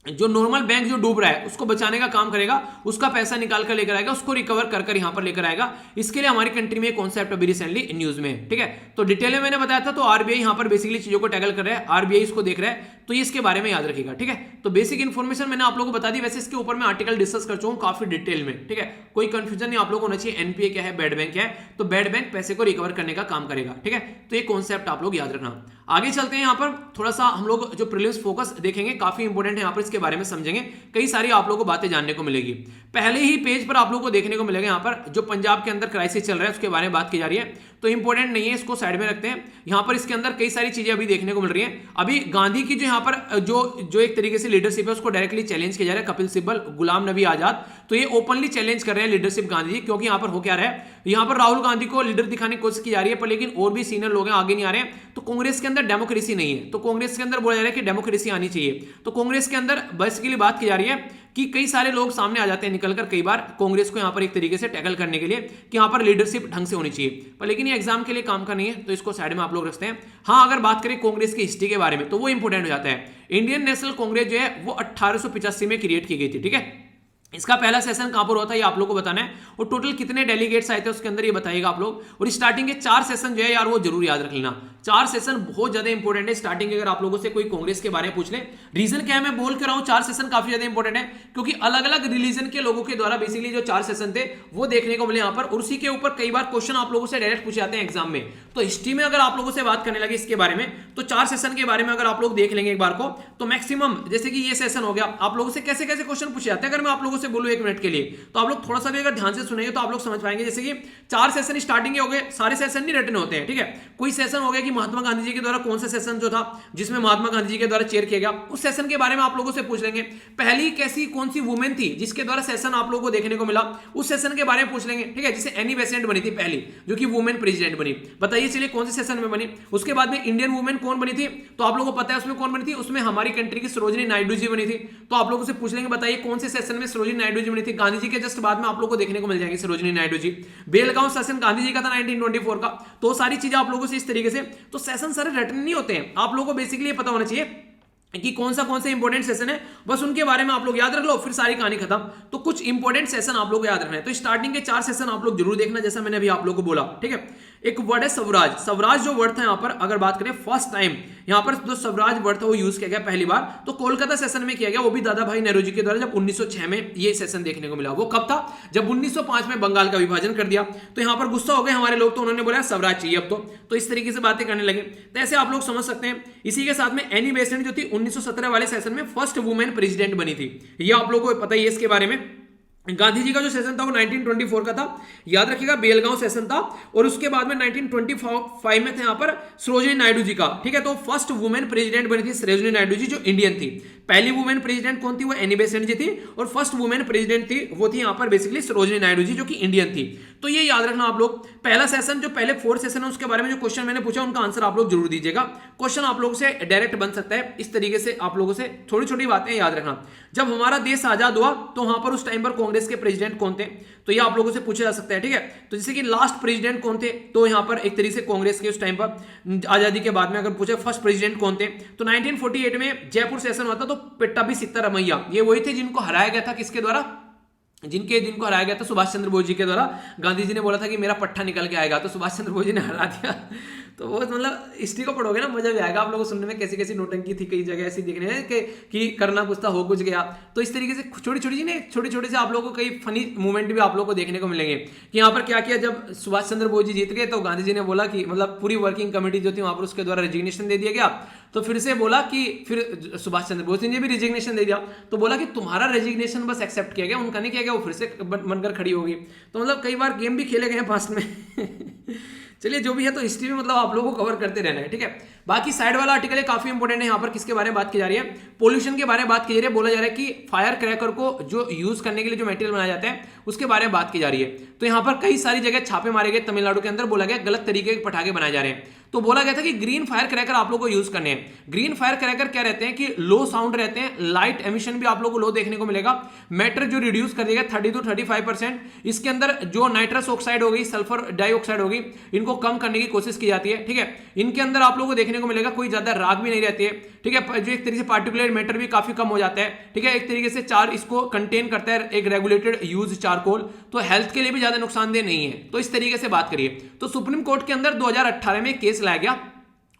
जो नॉर्मल बैंक जो डूब रहा है उसको बचाने का काम करेगा, उसका पैसा निकाल कर लेकर आएगा, उसको रिकवर कर कर यहां पर लेकर आएगा। इसके लिए हमारी कंट्री में कॉन्सेप्ट अभी रिसेंटली न्यूज में, ठीक है। तो डिटेल में मैंने बताया था, तो आरबीआई यहां पर बेसिकली चीजों को टैकल कर रहा है, आरबीआई इसको देख रहा है, तो ये इसके बारे में याद रखिएगा, ठीक है। तो बेसिक इन्फॉर्मेशन मैंने आप लोगों को बता दी। वैसे इसके ऊपर मैं आर्टिकल डिस्कस कर चुका हूं काफी डिटेल में, ठीक है, कोई कंफ्यूजन नहीं आप लोगों को होना चाहिए। एनपीए क्या है, बैड बैंक क्या है, तो बैड बैंक पैसे को रिकवर करने का काम करेगा, ठीक है। तो ये कॉन्सेप्ट आप लोग याद रखना। आगे चलते हैं, यहाँ पर थोड़ा सा हम लोग जो प्रीलिम्स फोकस देखेंगे, काफी इंपॉर्टेंट है, यहाँ पर इसके बारे में समझेंगे, कई सारी आप लोगों को बातें जानने को मिलेगी। पहले ही पेज पर आप लोगों को देखने को मिलेगा यहाँ पर जो पंजाब के अंदर क्राइसिस चल रहा है उसके बारे में बात की जा रही है, तो इंपॉर्टेंट नहीं है, इसको साइड में रखते हैं। यहाँ पर इसके अंदर कई सारी चीजें अभी देखने को मिल रही हैं। अभी गांधी की जो यहाँ पर जो एक तरीके से लीडरशिप है उसको डायरेक्टली चैलेंज किया जा रहा है, कपिल सिब्बल, गुलाम नबी आजाद, तो ये ओपनली चैलेंज कर रहे हैं लीडरशिप गांधी जी, क्योंकि यहाँ पर हो क्या रहा है, यहाँ पर राहुल गांधी को लीडर दिखाने की कोशिश की जा रही है, पर लेकिन और भी सीनियर लोग हैं आगे नहीं आ रहे हैं। तो कांग्रेस के अंदर डेमोक्रेसी नहीं है, तो कांग्रेस के अंदर बोला जा रहा है कि डेमोक्रेसी आनी चाहिए। तो कांग्रेस के अंदर बेसिकली बात की जा रही है कि कई सारे लोग सामने आ जाते हैं निकलकर कई बार कांग्रेस को यहाँ पर एक तरीके से टैकल करने के लिए कि यहाँ पर लीडरशिप ढंग से होनी चाहिए, पर लेकिन ये एग्जाम के लिए काम का नहीं है, तो इसको साइड में आप लोग रखते हैं। हाँ, अगर बात करें कांग्रेस की हिस्ट्री के बारे में तो वो इंपॉर्टेंट हो जाता है। इंडियन नेशनल कांग्रेस जो है वो 1885 में क्रिएट की गई थी, ठीक है। इसका पहला सेशन कहां पर हुआ था ये आप लोग को बताना है, और टोटल कितने डेलीगेट्स आए थे उसके अंदर ये बताइएगा आप लोग। और स्टार्टिंग के 4 सेशन जो है यार वो जरूर याद रख लेना, 4 सेशन बहुत ज्यादा इंपॉर्टेंट है स्टार्टिंग। अगर आप लोगों से कोई कांग्रेस के बारे में पूछ ले, रीजन क्या है मैं बोल कर रहा हूं 4 सेशन काफी ज्यादा इंपॉर्टेंट है, क्योंकि अलग अलग रिलीजन के लोगों के द्वारा बेसिकली जो 4 सेशन थे वो देखने को मिले यहाँ पर, और उसी के ऊपर कई बार क्वेश्चन आप लोगों से डायरेक्ट पूछे जाते हैं एग्जाम में। तो हिस्ट्री में अगर आप लोगों से बात करने लगे इसके बारे में, तो 4 सेशन के बारे में अगर आप लोग देख लेंगे एक बार को, तो मैक्सिमम जैसे कि ये सेशन हो गया, आप लोगों से कैसे कैसे क्वेश्चन पूछे जाते हैं अगर मैं आप लोगों से बोलूं 1 मिनट के लिए, तो आप लोग थोड़ा सा भी अगर ध्यान से सुनेंगे तो आप लोग समझ पाएंगे। जैसे कि 4 सेशन स्टार्टिंग के हो गए, सारे सेशन नहीं रिटन होते हैं, ठीक है। कोई सेशन हो गया कि महात्मा गांधी जी के द्वारा कौन सा सेशन जो था जिसमें महात्मा गांधी जी के द्वारा चेयर किया गया, उस सेशन के बारे में आप लोगों से पूछ लेंगे। पहली कैसी कौन सी वुमेन थी जिसके द्वारा सेशन आप लोगों को देखने को मिला, उस सेशन के बारे में पूछ लेंगे, ठीक है। जैसे एनी बेसेंट बनी थी पहली, जो कि वुमेन प्रेसिडेंट बनी, बताइए चलिए कौन से सेशन में बनी। उसके बाद में इंडियन वुमेन कौन बनी थी, तो आप लोगों को पता है उसमें कौन बनी थी, उसमें हमारी कंट्री की सरोजिनी नायडू जी बनी थी। तो आप लोगों से पूछ लेंगे बताइए कौन से सेशन में सरोजिनी नायडू जी बनी थी। गांधी जी के जस्ट बाद में आप लोगों को देखने को मिल जाएगी सरोजिनी नायडू जी। बेलगांव सेशन गांधी जी का था 1924 का। तो सारी चीजें आप लोगों से इस तरीके से, तो सेशन सारे रिटन नहीं होते हैं, आप लोगों को बेसिकली पता होना चाहिए कि कौन सा इंपॉर्टेंट सेशन है, बस उनके बारे में आप लोग याद रख लो, फिर सारी कहानी खत्म। तो कुछ इंपॉर्टेंट सेशन आप लोग को याद रखना है। तो स्टार्टिंग के 4 सेशन आप लोग जरूर देखना, जैसा मैंने अभी आप लोगों को बोला, ठीक है। एक वर्ड है स्वराज, स्वराज जो वर्ड था यहाँ पर अगर बात करें फर्स्ट टाइम यहाँ पर जो स्वराज वर्ड था वो यूज किया गया पहली बार, तो कोलकाता सेशन में किया गया, वो भी दादा भाई नेहरू के द्वारा, जब 1906 में ये सेशन देखने को मिला। वो कब था, जब 1905 में बंगाल का विभाजन कर दिया, तो यहाँ पर गुस्सा हो गए हमारे लोग, तो उन्होंने बोला स्वराज चाहिए अब तो इस तरीके से बातें करने लगे। तो ऐसे आप लोग समझ सकते हैं। इसी के साथ में एनी बेसेंट जो थी 1917 वाले सेशन में फर्स्ट वुमेन प्रेसिडेंट बनी थी, ये आप लोगों को पता ही है इसके बारे में। गांधी जी का जो सेशन था वो 1924 का था, याद रखिएगा, बेलगांव सेशन था। और उसके बाद में 1925 में थे यहाँ पर सरोजिनी नायडू जी का, ठीक है। तो फर्स्ट वुमेन प्रेसिडेंट बनी थी सरोजिनी नायडू जी, जो इंडियन थी। पहली वुमेन प्रेसिडेंट कौन थी, वो एनी बेसेंट जी थी, और फर्स्ट वुमेन प्रेसिडेंट थी वो थी यहाँ पर बेसिकली सरोजिनी नायडू जी, जो कि इंडियन थी। तो ये याद रखना आप लोग। पहला सेशन जो पहले 4 सेशन है उसके बारे में जो क्वेश्चन मैंने पूछा उनका आंसर आप लोग जरूर दीजिएगा। क्वेश्चन आप लोगों से डायरेक्ट बन सकता है, इस तरीके से आप लोगों से छोटी छोटी बातें याद रखना। जब हमारा देश आजाद हुआ तो वहां पर उस टाइम पर कांग्रेस के प्रेसिडेंट कौन थे, तो ये आप लोगों से पूछा जा सकता है, ठीक है। तो जैसे कि लास्ट प्रेसिडेंट कौन थे, तो यहाँ पर एक तरीके से कांग्रेस के उस टाइम पर आजादी के बाद में अगर पूछे फर्स्ट प्रेसिडेंट कौन थे, तो 1948 में जयपुर सेशन हुआ था, तो पट्टाभी सिद्धारमैया ये वही थे जिनको हराया गया था, किसके द्वारा, जिनको हराया गया था सुभाष चंद्र बोस जी के द्वारा। गांधी जी ने बोला था कि मेरा पट्टा निकल के आएगा, तो सुभाष चंद्र बोस जी ने हरा दिया। तो वो मतलब हिस्ट्री को पढ़ोगे ना मजा भी आएगा आप लोगों को सुनने में, कैसी कैसी नोटंकी थी कई जगह ऐसी दिखने में कि करना कुछ था हो कुछ गया। तो इस तरीके से छोटी छोटी चीजें, छोटे छोटे से आप लोगों को कई फनी मूवमेंट भी आप लोगों को देखने को मिलेंगे कि यहाँ पर क्या किया। जब सुभाष चंद्र बोस जी जीत गए तो गांधी जी ने बोला कि मतलब पूरी वर्किंग कमेटी जो थी वहां पर उसके द्वारा रेजिग्नेशन दे दिया गया। तो फिर से बोला कि फिर सुभाष चंद्र बोस जी ने भी रेजिग्नेशन दे दिया। तो बोला कि तुम्हारा रेजिग्नेशन बस एक्सेप्ट किया गया, उनका नहीं किया गया, वो फिर से बनकर खड़ी होगी। तो मतलब कई बार गेम भी खेले गए हैं पास्ट में। चलिए जो भी है, तो हिस्ट्री में मतलब आप लोगों को कवर करते रहना है, ठीक है। बाकी साइड वाला आर्टिकल है काफी इंपॉर्टेंट है। यहाँ पर किसके बारे में बात की जा रही है? पोल्यूशन के बारे में बात की जा रही है। बोला जा रहा है कि फायर क्रैकर को जो यूज करने के लिए जो मटेरियल बनाया जाता है उसके बारे में बात की जा रही है। तो यहाँ पर कई सारी जगह छापे मारे गए तमिलनाडु के अंदर, बोला गया गलत तरीके के पटाखे बनाए जा रहे हैं। तो बोला गया था कि ग्रीन फायर क्रैकर आप लोगों को यूज करने हैं। ग्रीन फायर क्रैकर क्या रहते हैं कि लो साउंड रहते हैं, लाइट एमिशन भी आप लोगों को लो देखने को मिलेगा, मैटर जो रिड्यूस कर देगा 30 to 35%। इसके अंदर जो नाइट्रस ऑक्साइड होगी, सल्फर डाइऑक्साइड होगी, इनको कम करने की कोशिश की जाती है, ठीक है। इनके अंदर आप लोगों को देखने को मिलेगा कोई ज्यादा राग भी नहीं रहती है, ठीक है। जो एक तरीके से पार्टिकुलर मैटर भी काफी कम हो जाता है, ठीक है। एक तरीके से चार इसको कंटेन करता है एक रेगुलेटेड यूज चारकोल, तो हेल्थ के लिए भी ज्यादा नुकसानदेह नहीं है। तो इस तरीके से बात करिए तो सुप्रीम कोर्ट के अंदर 2018 में केस लाया गया,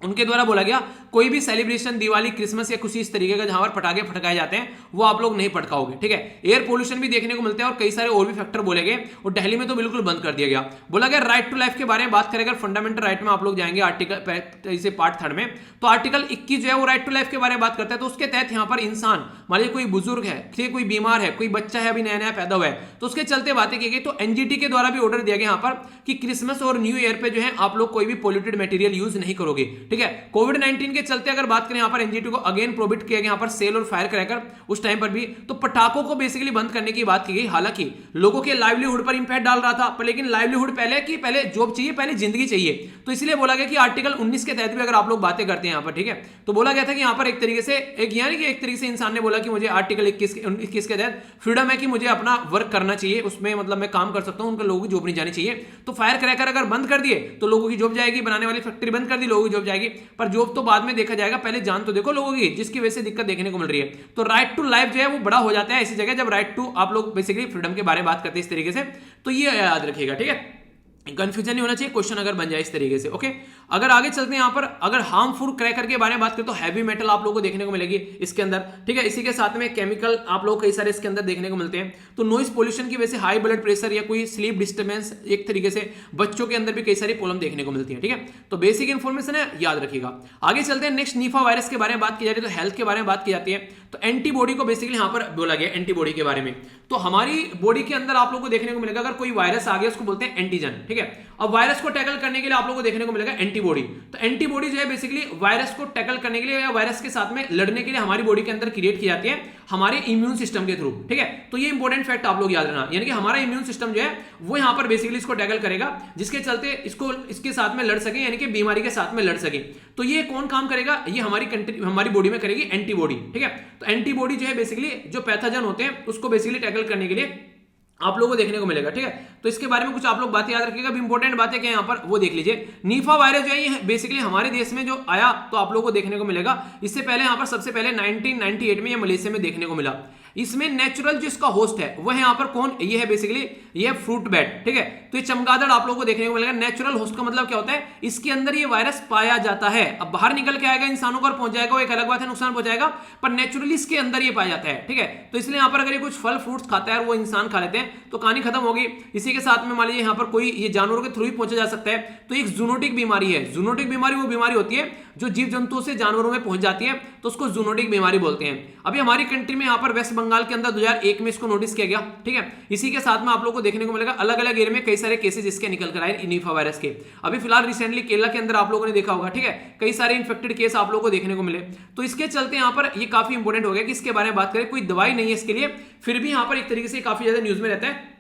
उनके द्वारा बोला गया कोई भी सेलिब्रेशन, दिवाली, क्रिसमस या कुछ इस तरीके का जहां पर पटाखे फटकाए जाते हैं वो आप लोग नहीं पटकाओगे, ठीक है। एयर पोल्यूशन भी देखने को मिलता है और कई सारे और भी फैक्टर बोले गए, और दिल्ली में तो बिल्कुल बंद कर दिया गया। बोला गया राइट टू लाइफ के बारे में बात करें, अगर फंडामेंटल राइट में आप लोग जाएंगे आर्टिकल इसे पार्ट 3 में, तो आर्टिकल 21 जो है वो राइट टू लाइफ के बारे में बात करता है। तो उसके तहत यहाँ पर इंसान, मान लीजिए कोई बुजुर्ग है, कोई बीमार है, कोई बच्चा है अभी नया नया पैदा हुआ है, तो उसके चलते बातें की गई। तो एनजीटी के द्वारा भी ऑर्डर दिया गया यहाँ पर कि क्रिसमस और न्यू ईयर पे जो है आप लोग कोई भी पॉल्यूटेड मटेरियल यूज नहीं करोगे, ठीक है। कोविड-19 के चलते अगर बात करें यहाँ पर एनजीटी को अगेन प्रोहिबिट किया गया यहाँ पर सेल और फायर क्रैकर उस टाइम पर भी। तो पटाखों को बेसिकली बंद करने की बात की गई, हालांकि लोगों के लाइवलीहुड पर इंपैक्ट डाल रहा था, पर लेकिन लाइवलीहुड पहले जॉब चाहिए, पहले जिंदगी चाहिए। तो इसलिए बोला गया कि आर्टिकल 19 के तहत भी अगर आप लोग बातें करते हैं यहाँ पर, ठीक है, तो बोला गया था कि यहाँ पर एक तरीके से एक तरीके से इंसान ने बोला कि मुझे आर्टिकल 21 के तहत फ्रीडम है कि मुझे अपना वर्क करना चाहिए, उसमें मतलब मैं काम कर सकता हूं, उनके लोगों की जॉब नहीं जानी चाहिए। तो फायर क्रैकर अगर बंद कर दिए तो लोगों की जॉब जाएगी, बनाने वाली फैक्ट्री बंद कर दी, लोगों की जॉब जाएगी, पर जॉब तो बाद में देखा जाएगा, पहले जान तो देखो लोगों की, जिसकी वजह से दिक्कत देखने को मिल रही है। तो राइट टू लाइफ जो है वो बड़ा हो जाता है ऐसी जगह जब राइट टू आप लोग बेसिकली फ्रीडम के बारे में बात करते हैं इस तरीके से। तो ये याद रखिएगा, ठीक है, कंफ्यूजन नहीं होना चाहिए क्वेश्चन अगर बन जाए इस तरीके से, ओके। अगर आगे चलते हैं यहाँ पर, अगर हार्मफुल क्रैकर के बारे में बात करें तो हैवी मेटल आप लोगों को देखने को मिलेगी इसके अंदर, ठीक है। इसी के साथ में केमिकल आप लोग कई सारे इसके अंदर देखने को मिलते हैं। तो नॉइस पोल्यूशन की वजह से हाई ब्लड प्रेशर या कोई स्लीप डिस्टर्बेंस, एक तरीके से बच्चों के अंदर भी कई सारी प्रॉब्लम देखने को मिलती है, ठीक है। तो बेसिक इन्फॉर्मेशन है, याद रखिएगा। आगे चलते हैं नेक्स्ट, निफा वायरस के बारे में बात की जा रही है, तो हेल्थ के बारे में बात की जाती है। तो एंटीबॉडी को बेसिकली यहाँ पर बोला गया, एंटीबॉडी के बारे में। तो हमारी बॉडी के अंदर आप लोगों को देखने को मिलेगा अगर कोई वायरस आ गया उसको बोलते हैं एंटीजन, ठीक है। अब वायरस को टैकल करने के लिए आप लोगों को देखने को मिलेगा एंटीबॉडी। तो एंटीबॉडी जो है बेसिकली वायरस को टैकल करने के लिए या वायरस के साथ में लड़ने के लिए हमारी बॉडी के अंदर क्रिएट की जाती है हमारे इम्यून सिस्टम के थ्रू, ठीक है। तो ये इंपॉर्टेंट फैक्ट आप लोग याद रखना, यानी कि हमारा इम्यून सिस्टम जो है वो यहाँ पर बेसिकली इसको टैकल करेगा, जिसके चलते इसको इसके साथ में लड़ सके, यानी कि बीमारी के साथ में लड़ सके। तो ये कौन काम करेगा? ये हमारी बॉडी में करेगी एंटीबॉडी, ठीक है। तो एंटीबॉडी जो है बेसिकली जो पैथोजन होते हैं उसको बेसिकली टैकल करने के लिए आप लोगों को देखने को मिलेगा, ठीक है। तो इसके बारे में कुछ आप लोग बातें याद रखिएगा, इंपॉर्टेंट बातें क्या है यहाँ पर वो देख लीजिए। नीफा वायरस जो है ये बेसिकली हमारे देश में जो आया तो आप लोगों को देखने को मिलेगा, इससे पहले यहाँ पर सबसे पहले 1998 में ये मलेशिया में देखने को मिला। इसमें नेचुरल जो इसका होस्ट है वो है यहाँ पर कौन? ये है बेसिकली ये फ्रूट बैट, ठीक है। तो ये चमगादड़ आप लोगों को देखने को मिलेगा। नेचुरल होस्ट का मतलब क्या होता है? इसके अंदर ये वायरस पाया जाता है। अब बाहर निकल के आएगा इंसानों को पहुंच जाएगा वो एक अलग बात है, नुकसान पहुंचाएगा, पर नेचुरली इसके अंदर ये पाया जाता है, ठीक है। तो इसलिए यहाँ पर अगर ये कुछ फल फ्रूट्स खाता है और वो इंसान खा लेते हैं तो कहानी खत्म होगी। इसी के साथ में मान लीजिए यहाँ पर कोई ये जानवरों के थ्रू ही पहुंचा जा सकता है। तो एक जूनोटिक बीमारी है। जूनोटिक बीमारी वो बीमारी होती है जो जीव जंतुओं से जानवरों में पहुंच जाती है, तो उसको जूनोटिक बीमारी बोलते हैं। अभी हमारी कंट्री में यहाँ पर वेस्ट बंगाल के अंदर 2001 में इसको नोटिस किया गया, ठीक है। इसी के साथ में आप लोगों को देखने को मिलेगा अलग अलग एरिया में कई सारे केसेस इसके निकल कर आए निफा वायरस के। अभी फिलहाल रिसेंटली केरला के अंदर आप लोगों ने देखा होगा, ठीक है, कई सारे इन्फेक्टेड केस आप लोगों को देखने को मिले। तो इसके चलते यहाँ पर ये काफी इंपॉर्टेंट हो गया कि इसके बारे में बात करें। कोई दवाई नहीं है इसके लिए, फिर भी यहाँ पर एक तरीके से काफी ज्यादा न्यूज में रहता है।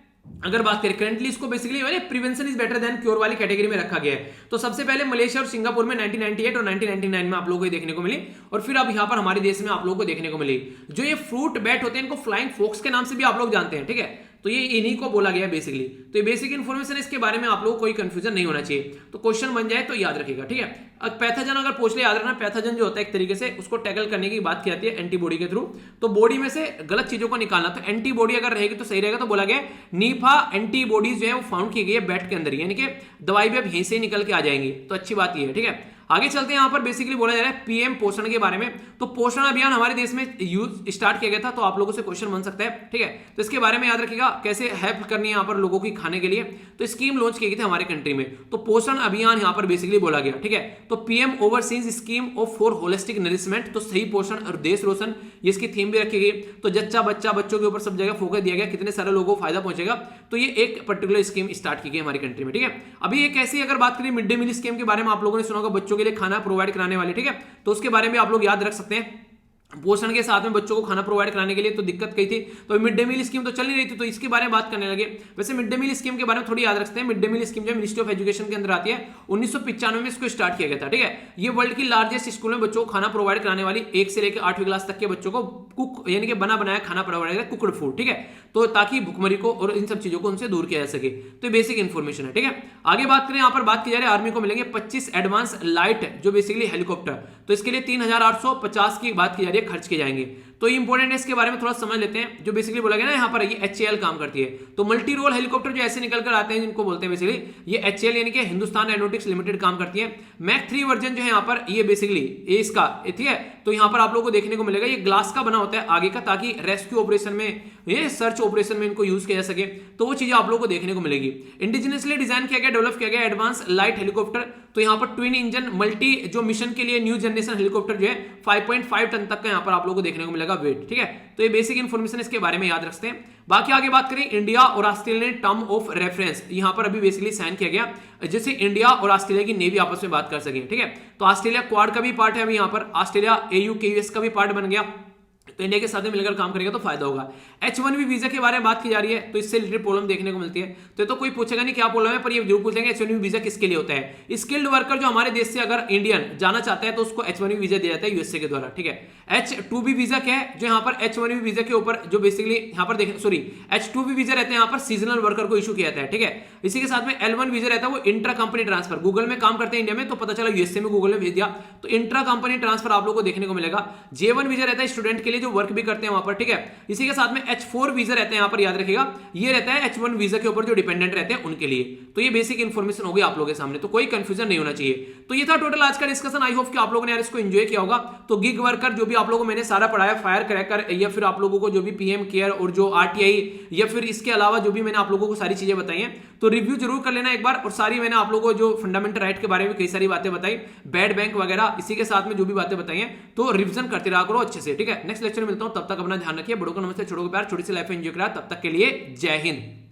अगर बात करें करंटली इसको basically prevention is better than cure वाली कैटेगरी में रखा गया है। तो सबसे पहले मलेशिया और सिंगापुर में 1998 और 1999 में आप लोगों को देखने को मिली, और फिर अब यहाँ पर हमारे देश में आप लोगों को देखने को मिली। जो ये फ्रूट बैट होते हैं इनको फ्लाइंग फॉक्स के नाम से भी आप लोग जानते हैं, ठीक है। तो तो ये इन्हीं को बोला गया बेसिकली। तो ये बेसिक इन्फॉर्मेशन, इसके बारे में आप लोगों को कोई कंफ्यूजन नहीं होना चाहिए। तो क्वेश्चन बन जाए तो याद रखिएगा, ठीक है। अब पैथोजन अगर पूछ ले, याद रखना पैथोजन जो होता है एक तरीके से उसको टैकल करने की बात की जाती है एंटीबॉडी के थ्रू। तो बॉडी में से गलत चीजों को निकालना, तो एंटीबॉडी अगर रहेगी तो सही रहेगा। तो बोला गया नीफा एंटीबॉडीज जो है वो फाउंड की गई है बैट के अंदर, यानी कि दवाई भी अब यहीं से निकल के आ जाएंगी। तो अच्छी बात ये है, ठीक है। आगे चलते हैं, यहां पर बेसिकली बोला जा रहा है पीएम पोषण के बारे में। तो पोषण अभियान हमारे देश में यूज स्टार्ट किया गया था, तो आप लोगों से क्वेश्चन बन सकता है, ठीक है। तो इसके बारे में याद रखिएगा कैसे हेल्प करनी है यहां पर लोगों की खाने के लिए। तो स्कीम लॉन्च की गई थी हमारे कंट्री में, तो पोषण अभियान यहां पर बेसिकली बोला गया, ठीक है। तो PM overseas scheme of for holistic nourishment, तो सही पोषण और देश रोशन, ये इसकी थीम भी रखी गई। तो जच्चा बच्चा बच्चों के ऊपर सब जगह फोकस दिया गया, कितने सारे लोगों को फायदा पहुंचेगा। तो ये एक पर्टिकुलर स्कीम स्टार्ट की गई हमारी कंट्री में, ठीक है। अभी एक ऐसी अगर बात करें मिड डे मील स्कीम के बारे में, आप लोगों ने सुना होगा बच्चों के लिए खाना प्रोवाइड कराने वाली, ठीक है। तो उसके बारे में आप लोग याद रख सकते हैं, पोषण के साथ में बच्चों को खाना प्रोवाइड कराने के लिए तो दिक्कत कही थी। तो मिड डे मील स्कीम तो चल नहीं रही थी, तो इसके बारे में बात करने लगे। वैसे मिड डे मील स्कीम के बारे में थोड़ी याद रखते हैं। मिड डे मील स्कीम जो मिनिस्ट्री ऑफ एजुकेशन के अंदर आती है, 1995 में इसको स्टार्ट किया गया था, ठीक है। ये वर्ल्ड की लार्जेस्ट स्कूल में बच्चों को खाना प्रोवाइड कराने वाली 1 से लेकर 8वीं क्लास तक के बच्चों को कुक यानी कि बना बनाया खाना प्रोवाइड करेगा, कुकड फूड, ठीक है। तो ताकि भुखमरी को और इन सब चीजों को उनसे दूर किया जा सके। तो बेसिक इन्फॉर्मेशन है, ठीक है। आगे बात करें, यहाँ पर बात की जा रही है आर्मी को मिलेंगे 25 एडवांस लाइट जो बेसिकली हेलीकॉप्टर, तो इसके लिए 3850 की बात की जा रही है, खर्च किए जाएंगे। तो इंपॉर्टेंट है, इसके बारे में थोड़ा समझ लेते हैं। जो बेसिकली बोला गया ना यहाँ पर ये HAL काम करती है। तो मल्टी रोल हेलीकॉप्टर जो ऐसे निकल कर आते हैं जिनको बोलते हैं बेसिकली ये HAL यानी कि हिंदुस्तान एरोनॉटिक्स लिमिटेड काम करती है। मैक 3 वर्जन जो है यहाँ पर ये बेसिकली ये इसका, ठीक है। तो यहाँ पर आप लोगों को देखने को मिलेगा ये ग्लास का बना होता है आगे का, ताकि रेस्क्यू ऑपरेशन में, ये सर्च ऑपरेशन में इनको यूज किया जा सके। तो वो चीजें आप लोगों को देखने को मिलेगी। इंडिजिनियसली डिजाइन किया गया, डेवलप किया गया एडवांस लाइट हेलीकॉप्टर। तो यहाँ पर ट्विन इंजन मल्टी जो मिशन के लिए न्यू जनरेशन हेलीकॉप्टर जो है 5.5 टन तक का यहाँ पर आप लोगों को देखने को मिलेगा वेट, ठीक है। तो ये बेसिक इन्फॉर्मेशन इसके बारे में याद रखते हैं। बाकी आगे बात करें, इंडिया और ऑस्ट्रेलिया ने टर्म ऑफ रेफरेंस यहाँ पर अभी बेसिकली साइन किया गया, जिससे इंडिया और ऑस्ट्रेलिया की नेवी आपस में बात कर सके, ठीक है। तो ऑस्ट्रेलिया क्वाड का भी पार्ट है अभी यहाँ पर, ऑस्ट्रेलिया AU KUS का भी पार्ट बन गया। तो इंडिया के साथ में मिलकर काम करेगा तो फायदा होगा। H1B वीजा के बारे में बात की जा रही है, तो इससे रिलेटेड प्रॉब्लम देखने को मिलती है। तो कोई पूछेगा नहीं क्या प्रॉब्लम है, पर ये जरूर पूछेंगे H1B वीजा किसके लिए होता है। स्किल्ड वर्कर जो हमारे देश से अगर इंडियन जाना चाहता है तो उसको H1B वीजा दिया जाता है यूएसए के द्वारा, ठीक है। H2B वीजा क्या है, जो यहाँ पर H1B वीजा के ऊपर जो बेसिकली यहाँ पर देखें, सॉरी H2B वीजा रहते हैं यहाँ पर सीजनल वर्कर को इशू किया जाता है, ठीक है। इसी के साथ में L1 वीजा रहता है, वो इंट्रा कंपनी ट्रांसफर, गूगल में काम करते हैं इंडिया में, तो पता चला यूएसए में गूगल ने भेज दिया, तो इंट्रा कंपनी ट्रांसफर आप लोगों को देखने को मिलेगा। J1 वीजा रहता है स्टूडेंट के लिए जो वर्क भी करते हैं वहां पर, ठीक है। इसी के साथ में H4 वीजा रहते हैं यहाँ पर, याद रखिएगा ये रहता है H1 वीजा के ऊपर जो डिपेंडेंट रहते हैं उनके लिए। तो ये बेसिक इन्फॉर्मेशन होगी आप लोगों के सामने, तो कोई कंफ्यूजन नहीं होना चाहिए। तो ये था टोटल आज का डिस्कशन। आई होप कि आप लोगों ने यार इसको एंजॉय किया होगा। तो गिग वर्कर जो भी आप लोगों को मैंने सारा पढ़ाया, फायर क्रैकर या फिर आप लोगों को जो भी PM केयर और जो RTI या फिर इसके अलावा जो भी मैंने आप लोगों को सारी चीजें बताई हैं, तो रिव्यू जरूर कर लेना एक बार। और सारी मैंने आप लोगों को जो फंडामेंटल राइट के बारे में कई सारी बातें बताई, बैड बैंक वगैरह, इसी के साथ में जो भी बातें बताई हैं, तो रिविजन करते रहा करो अच्छे से, ठीक है। नेक्स्ट लेक्चर में मिलता हूं, तब तक अपना ध्यान रखिए। बड़ों को नमस्ते, छोटों को प्यार, छोटी सी लाइफ एंजॉय करा। तब तक के लिए जय हिंद।